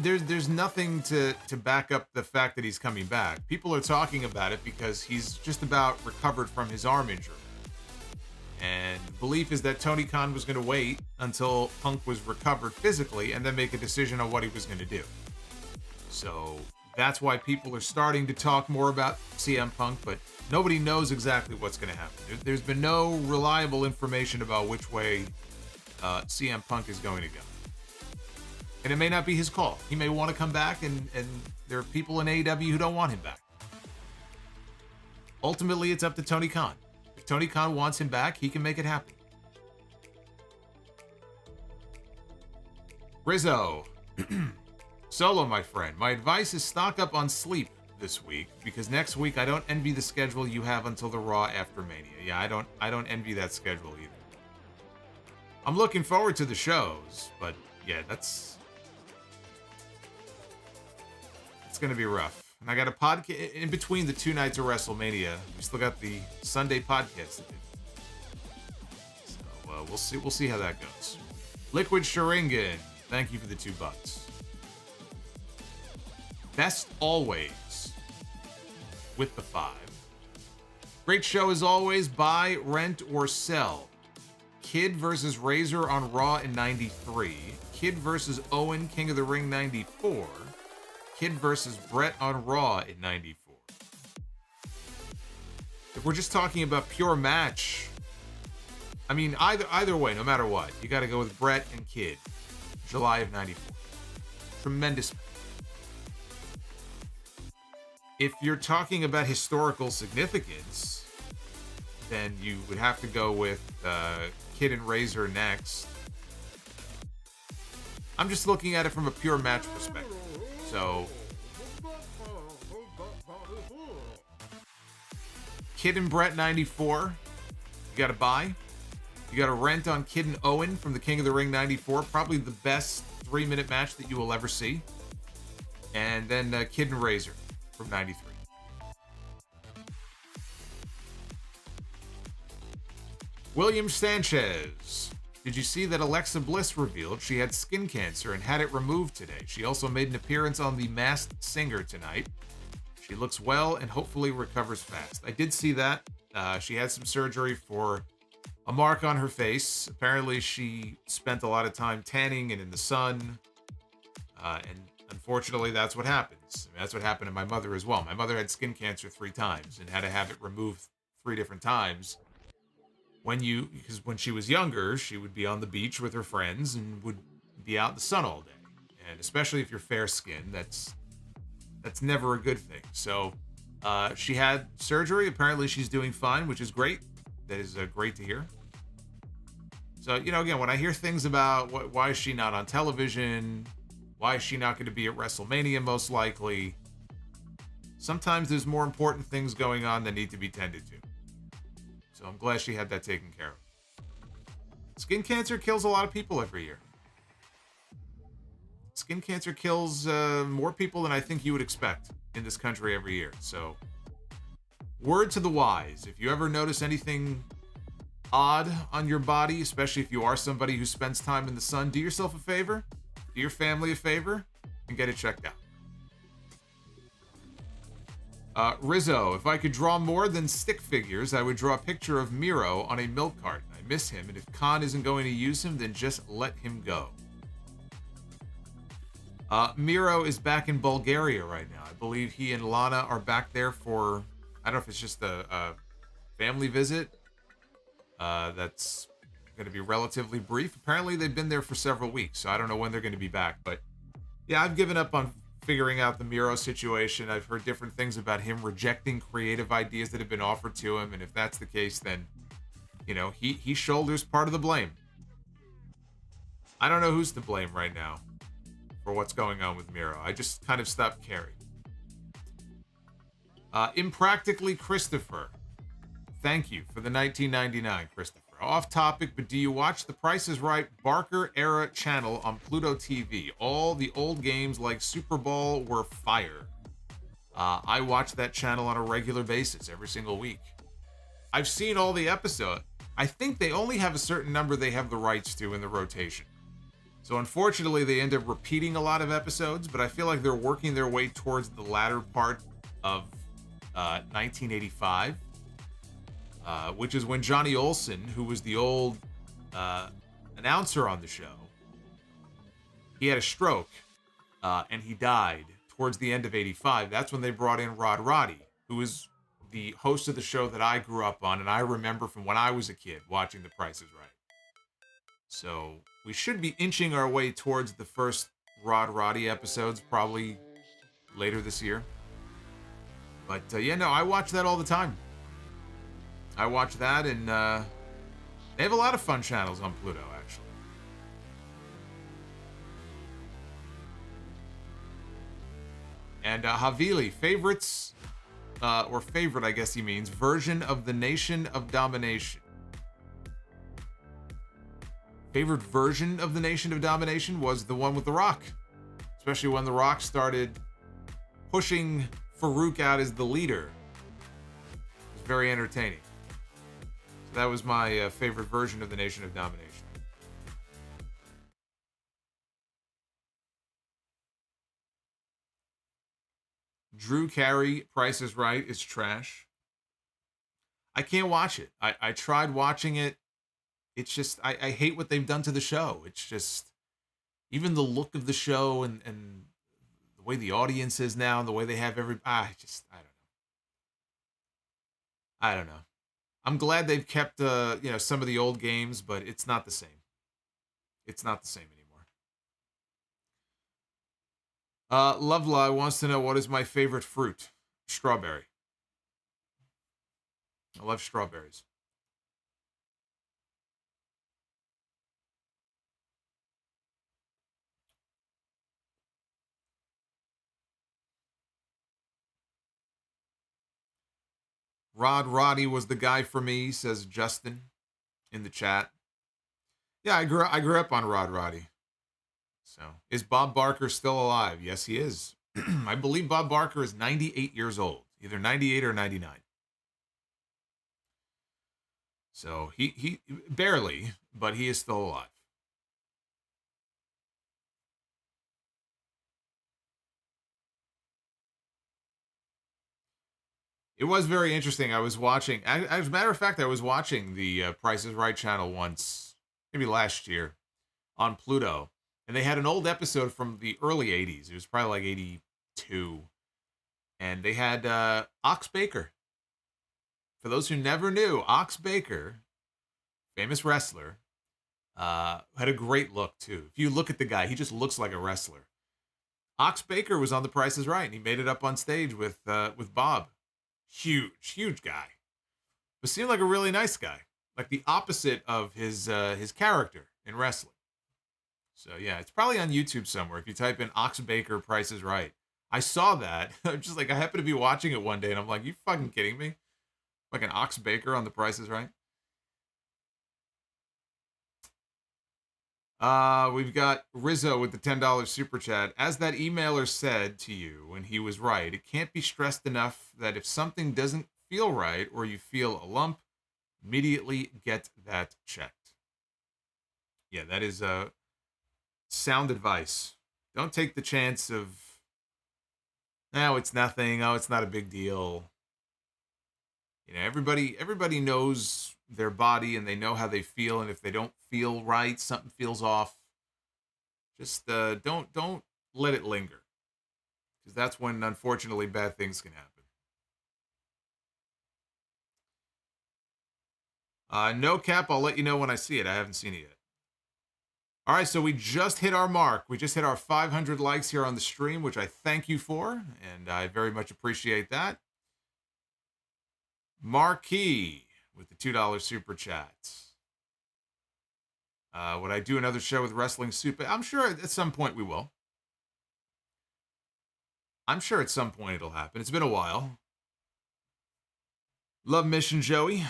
Speaker 1: there's nothing to back up the fact that he's coming back. People are talking about it because he's just about recovered from his arm injury. And belief is that Tony Khan was going to wait until Punk was recovered physically and then make a decision on what he was going to do. So that's why people are starting to talk more about CM Punk, but nobody knows exactly what's going to happen. There's been no reliable information about which way CM Punk is going to go. And it may not be his call. He may want to come back, and there are people in AEW who don't want him back. Ultimately, it's up to Tony Khan. If Tony Khan wants him back, he can make it happen. Rizzo. Solo, my friend. My advice is stock up on sleep this week, because next week I don't envy the schedule you have until the Raw after Mania. Yeah, I don't envy that schedule either. I'm looking forward to the shows, but yeah, it's going to be rough. And I got a podcast in between the 2 nights of WrestleMania. We still got the Sunday podcast to do. So we'll see how that goes. Liquid Sharingan, thank you for the $2. Best always with the 5. Great show as always. Buy, rent, or sell. Kid versus Razor on Raw in 93. Kid versus Owen, King of the Ring 94. Kid versus Brett on Raw in 94. If we're just talking about pure match, I mean, either way, no matter what, you got to go with Brett and Kid. July of 94. Tremendous. If you're talking about historical significance, then you would have to go with Kid and Razor next. I'm just looking at it from a pure match perspective. So, Kid and Brett 94, you got to buy. You got to rent on Kid and Owen from the King of the Ring 94, probably the best 3-minute match that you will ever see. And then Kid and Razor from 93. William Sanchez. Did you see that Alexa Bliss revealed she had skin cancer and had it removed today? She also made an appearance on The Masked Singer tonight. She looks well and hopefully recovers fast. I did see that. She had some surgery for a mark on her face. Apparently, she spent a lot of time tanning and in the sun. And unfortunately, that's what happens. I mean, that's what happened to my mother as well. My mother had skin cancer 3 times and had to have it removed 3 different times. Because when she was younger, she would be on the beach with her friends and would be out in the sun all day. And especially if you're fair skinned, that's never a good thing. So she had surgery. Apparently she's doing fine, which is great. That is great to hear. So, again, when I hear things about why is she not on television, why is she not going to be at WrestleMania most likely, sometimes there's more important things going on that need to be tended to. So I'm glad she had that taken care of. Skin cancer kills a lot of people every year. Skin cancer kills more people than I think you would expect in this country every year. So, word to the wise. If you ever notice anything odd on your body, especially if you are somebody who spends time in the sun, do yourself a favor, do your family a favor, and get it checked out. Rizzo, if I could draw more than stick figures, I would draw a picture of Miro on a milk carton. I miss him, and if Khan isn't going to use him, then just let him go. Miro is back in Bulgaria right now. I believe he and Lana are back there for, I don't know if it's just a family visit. That's going to be relatively brief. Apparently, they've been there for several weeks, so I don't know when they're going to be back. But yeah, I've given up on figuring out the Miro situation. I've heard different things about him rejecting creative ideas that have been offered to him, and if that's the case, then he shoulders part of the blame. I don't know who's to blame right now for what's going on with Miro. I just kind of stopped caring. Impractically Christopher. Thank you for the 1999, Christopher. Off topic, but do you watch The Price is Right Barker era channel on Pluto TV? All the old games like Super Bowl were fire. I watch that channel on a regular basis every single week. I've seen all the episodes. I think they only have a certain number they have the rights to in the rotation. So unfortunately, they end up repeating a lot of episodes, but I feel like they're working their way towards the latter part of 1985. Which is when Johnny Olsen, who was the old announcer on the show, he had a stroke and he died towards the end of 85. That's when they brought in Rod Roddy, who was the host of the show that I grew up on, and I remember from when I was a kid watching The Price is Right. So we should be inching our way towards the first Rod Roddy episodes, probably later this year. But I watch that all the time. I watch that, and they have a lot of fun channels on Pluto, actually. And Havili, favorites, or favorite, I guess he means, version of the Nation of Domination. Favorite version of the Nation of Domination was the one with The Rock. Especially when The Rock started pushing Farouk out as the leader. It was very entertaining. That was my favorite version of the Nation of Domination. Drew Carey, Price is Right, is trash. I can't watch it. I tried watching it. It's just, I hate what they've done to the show. It's just, even the look of the show and the way the audience is now, and the way they have I don't know. I'm glad they've kept, some of the old games, but it's not the same. It's not the same anymore. Lovelai wants to know, what is my favorite fruit? Strawberry. I love strawberries. Rod Roddy was the guy for me, says Justin in the chat. Yeah, I grew up on Rod Roddy. So, is Bob Barker still alive? Yes, he is. I believe Bob Barker is 98 years old, either 98 or 99. So, he barely, but he is still alive. It was very interesting. I was watching, as a matter of fact, I was watching the Price is Right channel once, maybe last year, on Pluto. And they had an old episode from the early 80s. It was probably like 82. And they had Ox Baker. For those who never knew, Ox Baker, famous wrestler, had a great look, too. If you look at the guy, he just looks like a wrestler. Ox Baker was on The Price is Right, and he made it up on stage with Bob. Huge guy. But seemed like a really nice guy. Like the opposite of his character in wrestling. So yeah, it's probably on YouTube somewhere. If you type in Ox Baker Price is Right. I saw that. Just like I happened to be watching it one day and I'm like, you fucking kidding me? Like an Ox Baker on The Price is Right? We've got Rizzo with the $10 super chat. As that emailer said to you, and he was right, it can't be stressed enough that if something doesn't feel right or you feel a lump, immediately get that checked. Yeah, that is sound advice. Don't take the chance of, no, it's nothing. Oh, it's not a big deal. You know, everybody knows their body and they know how they feel, and if they don't feel right, something feels off, just don't let it linger, because that's when unfortunately bad things can happen. No cap, I'll let you know when I see it. I haven't seen it yet. All right, so we just hit our mark. We just hit our 500 likes here on the stream, which I thank you for, and I very much appreciate that. Marquis with the $2 super chat. Would I do another show with Wrestling Soup? I'm sure at some point we will. I'm sure at some point it'll happen. It's been a while. Love Mish and Joey.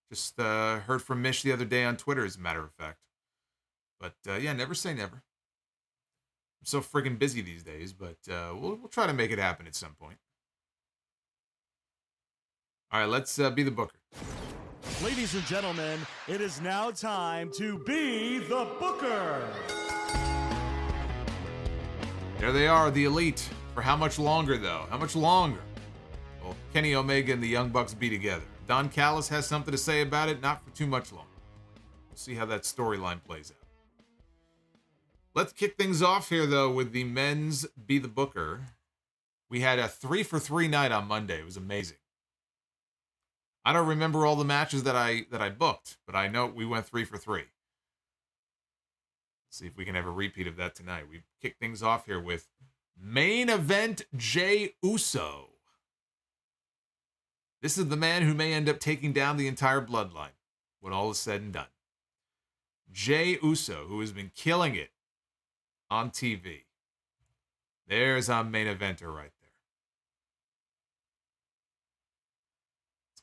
Speaker 1: Just heard from Mish the other day on Twitter, as a matter of fact. But yeah, never say never. I'm so friggin' busy these days, but we'll try to make it happen at some point. All right, let's be the booker.
Speaker 4: Ladies and gentlemen, it is now time to be the booker.
Speaker 1: There they are, the Elite. For how much longer, though? How much longer? Well, Kenny Omega and the Young Bucks be together. Don Callis has something to say about it, not for too much longer. We'll see how that storyline plays out. Let's kick things off here, though, with the men's Be the Booker. We had a 3-for-3 night on Monday. It was amazing. I don't remember all the matches that I booked, but I know we went 3-for-3. Let's see if we can have a repeat of that tonight. We kick things off here with main event Jey Uso. This is the man who may end up taking down the entire bloodline when all is said and done. Jey Uso, who has been killing it on TV. There's our main eventer right there.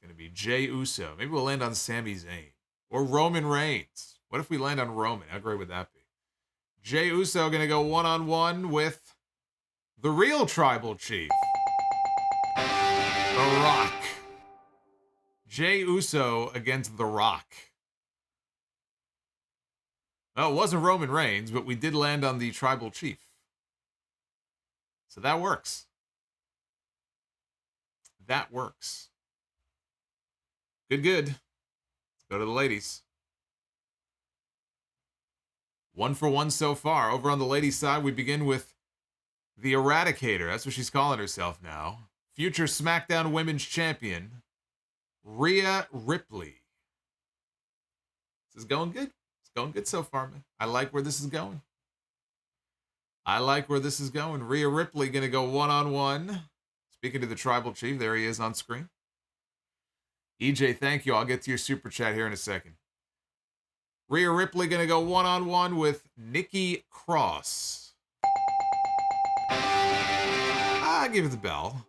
Speaker 1: Going to be Jey Uso. Maybe we'll land on Sami Zayn or Roman Reigns. What if we land on Roman? How great would that be? Jey Uso going to go one-on-one with the real Tribal Chief, The Rock. Jey Uso against The Rock. Well, it wasn't Roman Reigns, but we did land on the Tribal Chief. So that works. That works. Good. Let's go to the ladies. 1-for-1 so far. Over on the ladies' side, we begin with the Eradicator. That's what she's calling herself now. Future SmackDown Women's Champion, Rhea Ripley. This is going good. It's going good so far, man. I like where this is going. Rhea Ripley going to go one-on-one. Speaking to the Tribal Chief, there he is on screen. EJ, thank you. I'll get to your super chat here in a second. Rhea Ripley going to go one-on-one with Nikki Cross. I'll give it the bell.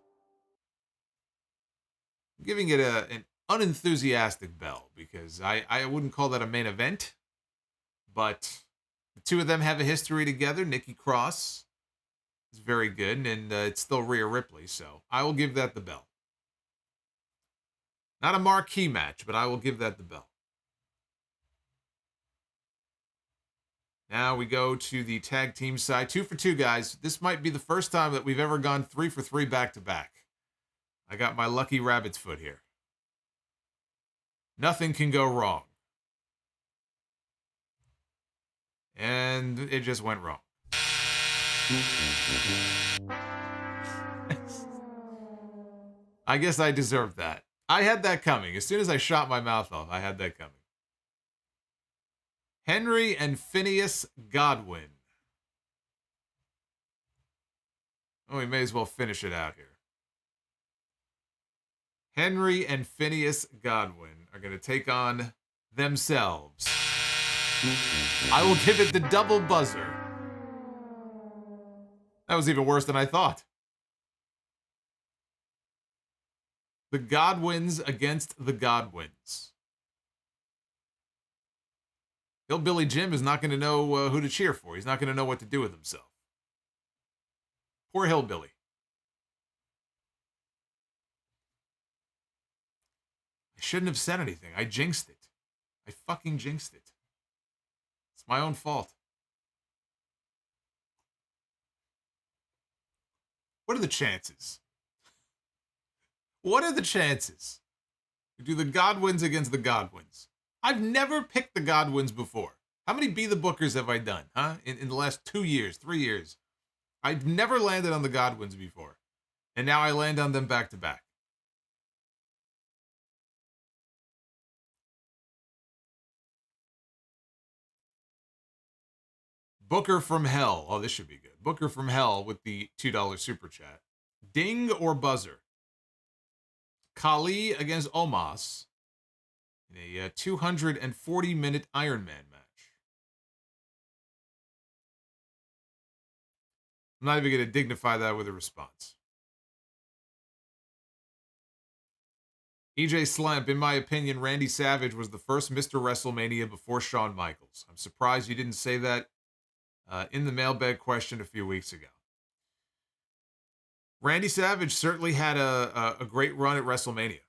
Speaker 1: giving it an unenthusiastic bell because I wouldn't call that a main event, but the two of them have a history together. Nikki Cross is very good, and it's still Rhea Ripley, so I will give that the bell. Not a marquee match, but I will give that the bell. Now we go to the tag team side. 2 for 2, guys. This might be the first time that we've ever gone 3 for 3 back-to-back. I got my lucky rabbit's foot here. Nothing can go wrong. And it just went wrong. I guess I deserved that. I had that coming. As soon as I shot my mouth off, I had that coming. Henry and Phineas Godwin. Oh, we may as well finish it out here. Henry and Phineas Godwin are going to take on themselves. I will give it the double buzzer. That was even worse than I thought. The Godwins against the Godwins. Hillbilly Jim is not going to know who to cheer for. He's not going to know what to do with himself. Poor Hillbilly. I shouldn't have said anything. I jinxed it. I fucking jinxed it. It's my own fault. What are the chances? What are the chances? We do the Godwins against the Godwins. I've never picked the Godwins before. How many Be the Bookers have I done, huh? In the last 2 years, 3 years. I've never landed on the Godwins before. And now I land on them back to back. Booker from Hell. Oh, this should be good. Booker from Hell with the $2 super chat. Ding or buzzer? Kali against Omos in a 240-minute Iron Man match. I'm not even going to dignify that with a response. EJ Slamp, in my opinion, Randy Savage was the first Mr. WrestleMania before Shawn Michaels. I'm surprised you didn't say that in the mailbag question a few weeks ago. Randy Savage certainly had a great run at WrestleMania.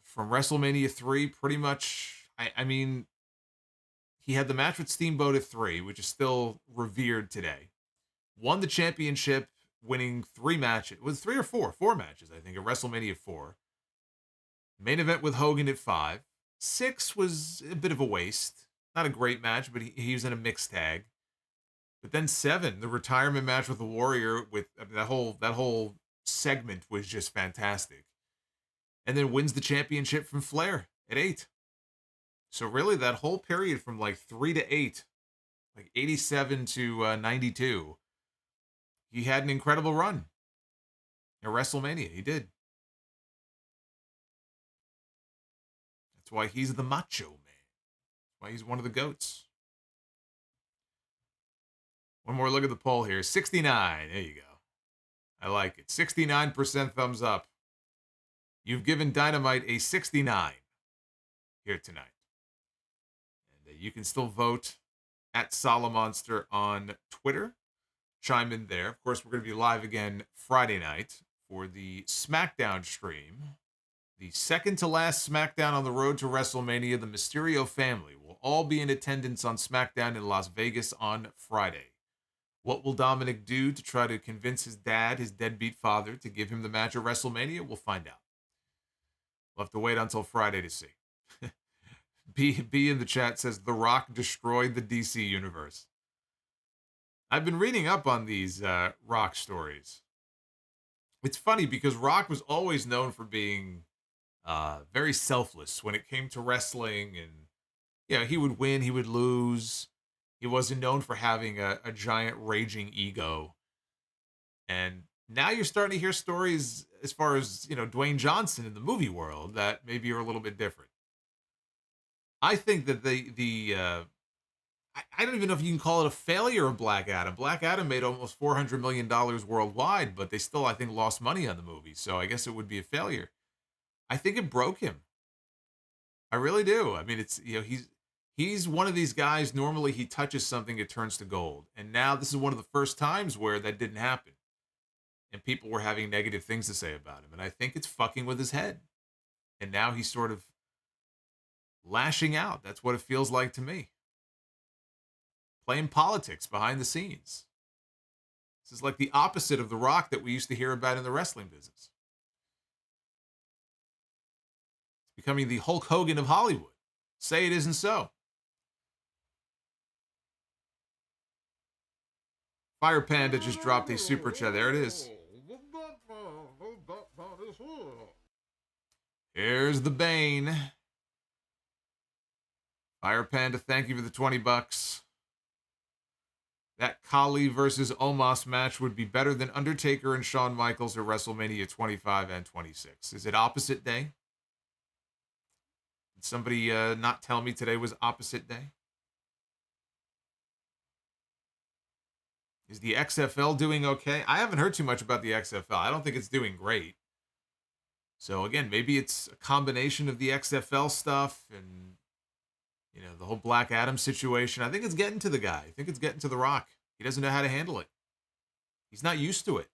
Speaker 1: From WrestleMania 3, pretty much, I mean, he had the match with Steamboat at 3, which is still revered today. Won the championship, winning 3 matches. It was 3 or 4? 4 matches, I think, at WrestleMania 4. Main event with Hogan at 5. 6 was a bit of a waste. Not a great match, but he was in a mixed tag. But then 7, the retirement match with the Warrior, with that whole segment was just fantastic. And then wins the championship from Flair at 8. So really, that whole period from like 3 to 8, like 87 to 92, he had an incredible run at WrestleMania. He did. That's why he's the Macho Man. That's why he's one of the GOATs. One more look at the poll here. 69. There you go. I like it. 69% thumbs up. You've given Dynamite a 69 here tonight. And you can still vote at Solomonster on Twitter. Chime in there. Of course, we're going to be live again Friday night for the SmackDown stream. The second to last SmackDown on the road to WrestleMania. The Mysterio family will all be in attendance on SmackDown in Las Vegas on Friday. What will Dominic do to try to convince his dad, his deadbeat father, to give him the match at WrestleMania? We'll find out. We'll have to wait until Friday to see. B in the chat says, The Rock destroyed the DC universe. I've been reading up on these Rock stories. It's funny because Rock was always known for being very selfless when it came to wrestling. And, he would win, he would lose. He wasn't known for having a giant raging ego. And now you're starting to hear stories as far as, Dwayne Johnson in the movie world that maybe are a little bit different. I think that I don't even know if you can call it a failure of Black Adam. Black Adam made almost $400 million worldwide, but they still, I think, lost money on the movie. So I guess it would be a failure. I think it broke him. I really do. I mean, it's, he's one of these guys, normally he touches something, it turns to gold. And now this is one of the first times where that didn't happen. And people were having negative things to say about him. And I think it's fucking with his head. And now he's sort of lashing out. That's what it feels like to me. Playing politics behind the scenes. This is like the opposite of The Rock that we used to hear about in the wrestling business. It's becoming the Hulk Hogan of Hollywood. Say it isn't so. Fire Panda just dropped a super chat. There it is. Here's the Bane. Fire Panda, thank you for the $20. That Kali versus Omos match would be better than Undertaker and Shawn Michaels at WrestleMania 25 and 26. Is it opposite day? Did somebody not tell me today was opposite day? Is the XFL doing okay? I haven't heard too much about the XFL. I don't think it's doing great. So again, maybe it's a combination of the XFL stuff and, the whole Black Adam situation. I think it's getting to the guy. I think it's getting to The Rock. He doesn't know how to handle it. He's not used to it.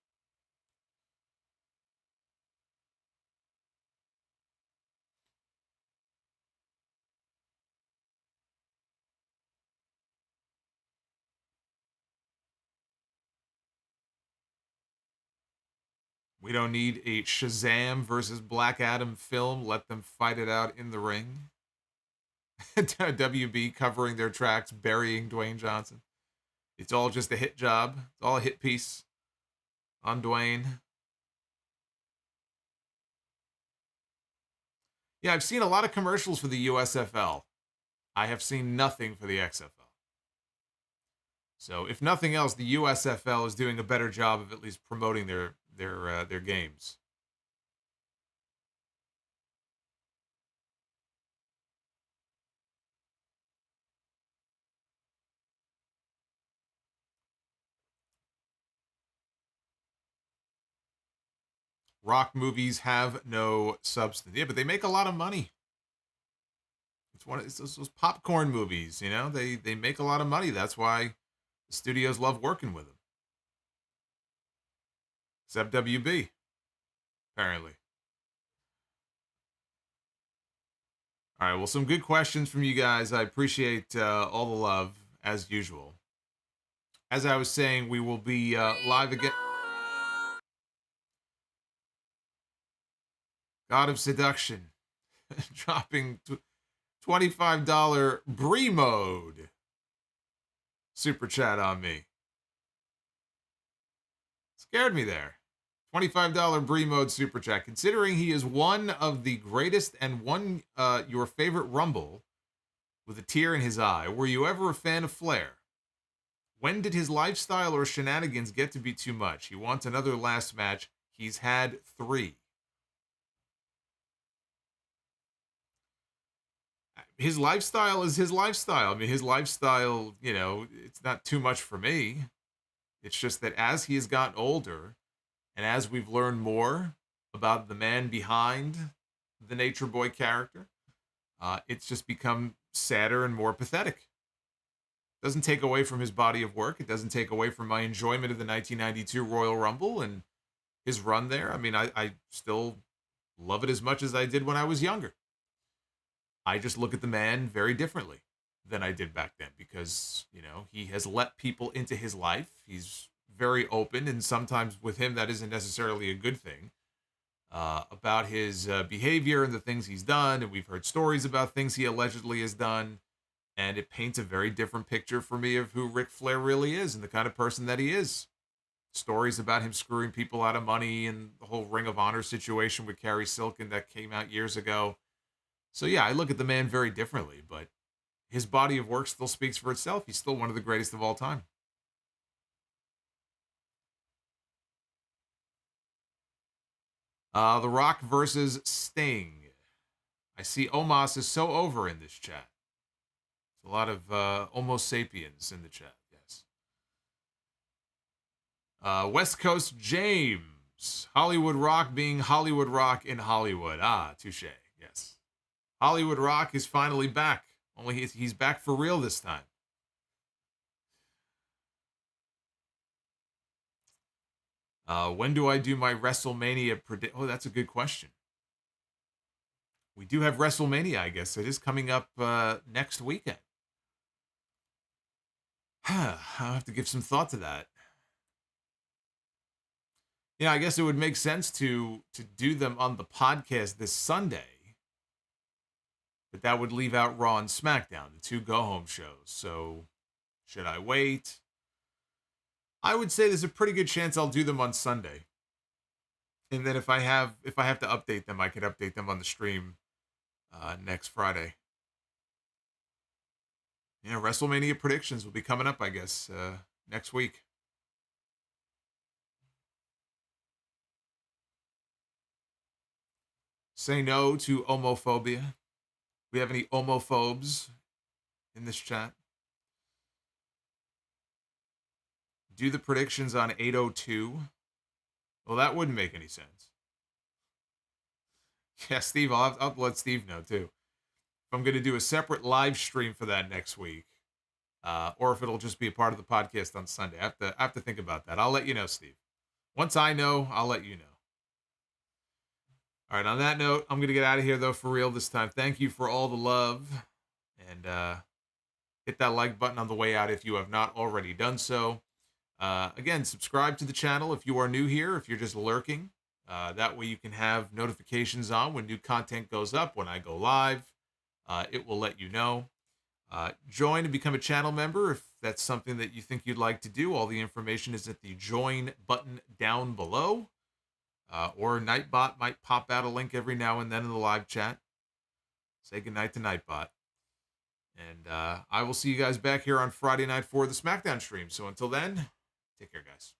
Speaker 1: We don't need a Shazam versus Black Adam film. Let them fight it out in the ring. WB covering their tracks, burying Dwayne Johnson. It's all just a hit job. It's all a hit piece on Dwayne. Yeah, I've seen a lot of commercials for the USFL. I have seen nothing for the XFL. So, if nothing else, the USFL is doing a better job of at least promoting their games. Rock movies have no substance. Yeah, but they make a lot of money. It's those popcorn movies, They make a lot of money. That's why the studios love working with them. Except WB, apparently. All right, well, some good questions from you guys. I appreciate all the love, as usual. As I was saying, we will be live again. God of Seduction dropping $25 Brie mode super chat on me. Scared me there. $25 Brie mode super chat. Considering he is one of the greatest and one your favorite Rumble with a tear in his eye, were you ever a fan of Flair? When did his lifestyle or shenanigans get to be too much? He wants another last match. He's had 3. His lifestyle is his lifestyle. I mean, his lifestyle, it's not too much for me. It's just that as he has gotten older and as we've learned more about the man behind the Nature Boy character, it's just become sadder and more pathetic. Doesn't take away from his body of work. It doesn't take away from my enjoyment of the 1992 Royal Rumble and his run there. I mean, I still love it as much as I did when I was younger. I just look at the man very differently than I did back then because, he has let people into his life. He's very open, and sometimes with him that isn't necessarily a good thing, about his behavior and the things he's done, and we've heard stories about things he allegedly has done, and it paints a very different picture for me of who Ric Flair really is and the kind of person that he is. Stories about him screwing people out of money and the whole Ring of Honor situation with Carrie Silkin that came out years ago. So yeah, I look at the man very differently, but his body of work still speaks for itself. He's still one of the greatest of all time. The Rock versus Sting. I see Omos is so over in this chat. There's a lot of Homo sapiens in the chat, yes. West Coast James. news. Hollywood Rock being Hollywood Rock in Hollywood. Ah, touche. Yes. Hollywood Rock is finally back. Only he's back for real this time. When do I do my WrestleMania predict? Oh, that's a good question. We do have WrestleMania, I guess. It is coming up next weekend. I'll have to give some thought to that. Yeah, I guess it would make sense to do them on the podcast this Sunday. But that would leave out Raw and SmackDown, the two go-home shows. So, should I wait? I would say there's a pretty good chance I'll do them on Sunday. And then if I have to update them, I could update them on the stream next Friday. Yeah, WrestleMania predictions will be coming up, I guess, next week. Say no to homophobia. We have any homophobes in this chat? Do the predictions on 802. Well, that wouldn't make any sense. Yeah, Steve, I'll let Steve know too. If I'm going to do a separate live stream for that next week, or if it'll just be a part of the podcast on Sunday. I have to think about that. I'll let you know, Steve. Once I know, I'll let you know. All right, on that note, I'm going to get out of here, though, for real this time. Thank you for all the love. And hit that like button on the way out if you have not already done so. Again, subscribe to the channel if you are new here, if you're just lurking. That way you can have notifications on when new content goes up, when I go live. It will let you know. Join and become a channel member if that's something that you think you'd like to do. All the information is at the join button down below. Or Nightbot might pop out a link every now and then in the live chat. Say goodnight to Nightbot. And I will see you guys back here on Friday night for the SmackDown stream. So until then, take care, guys.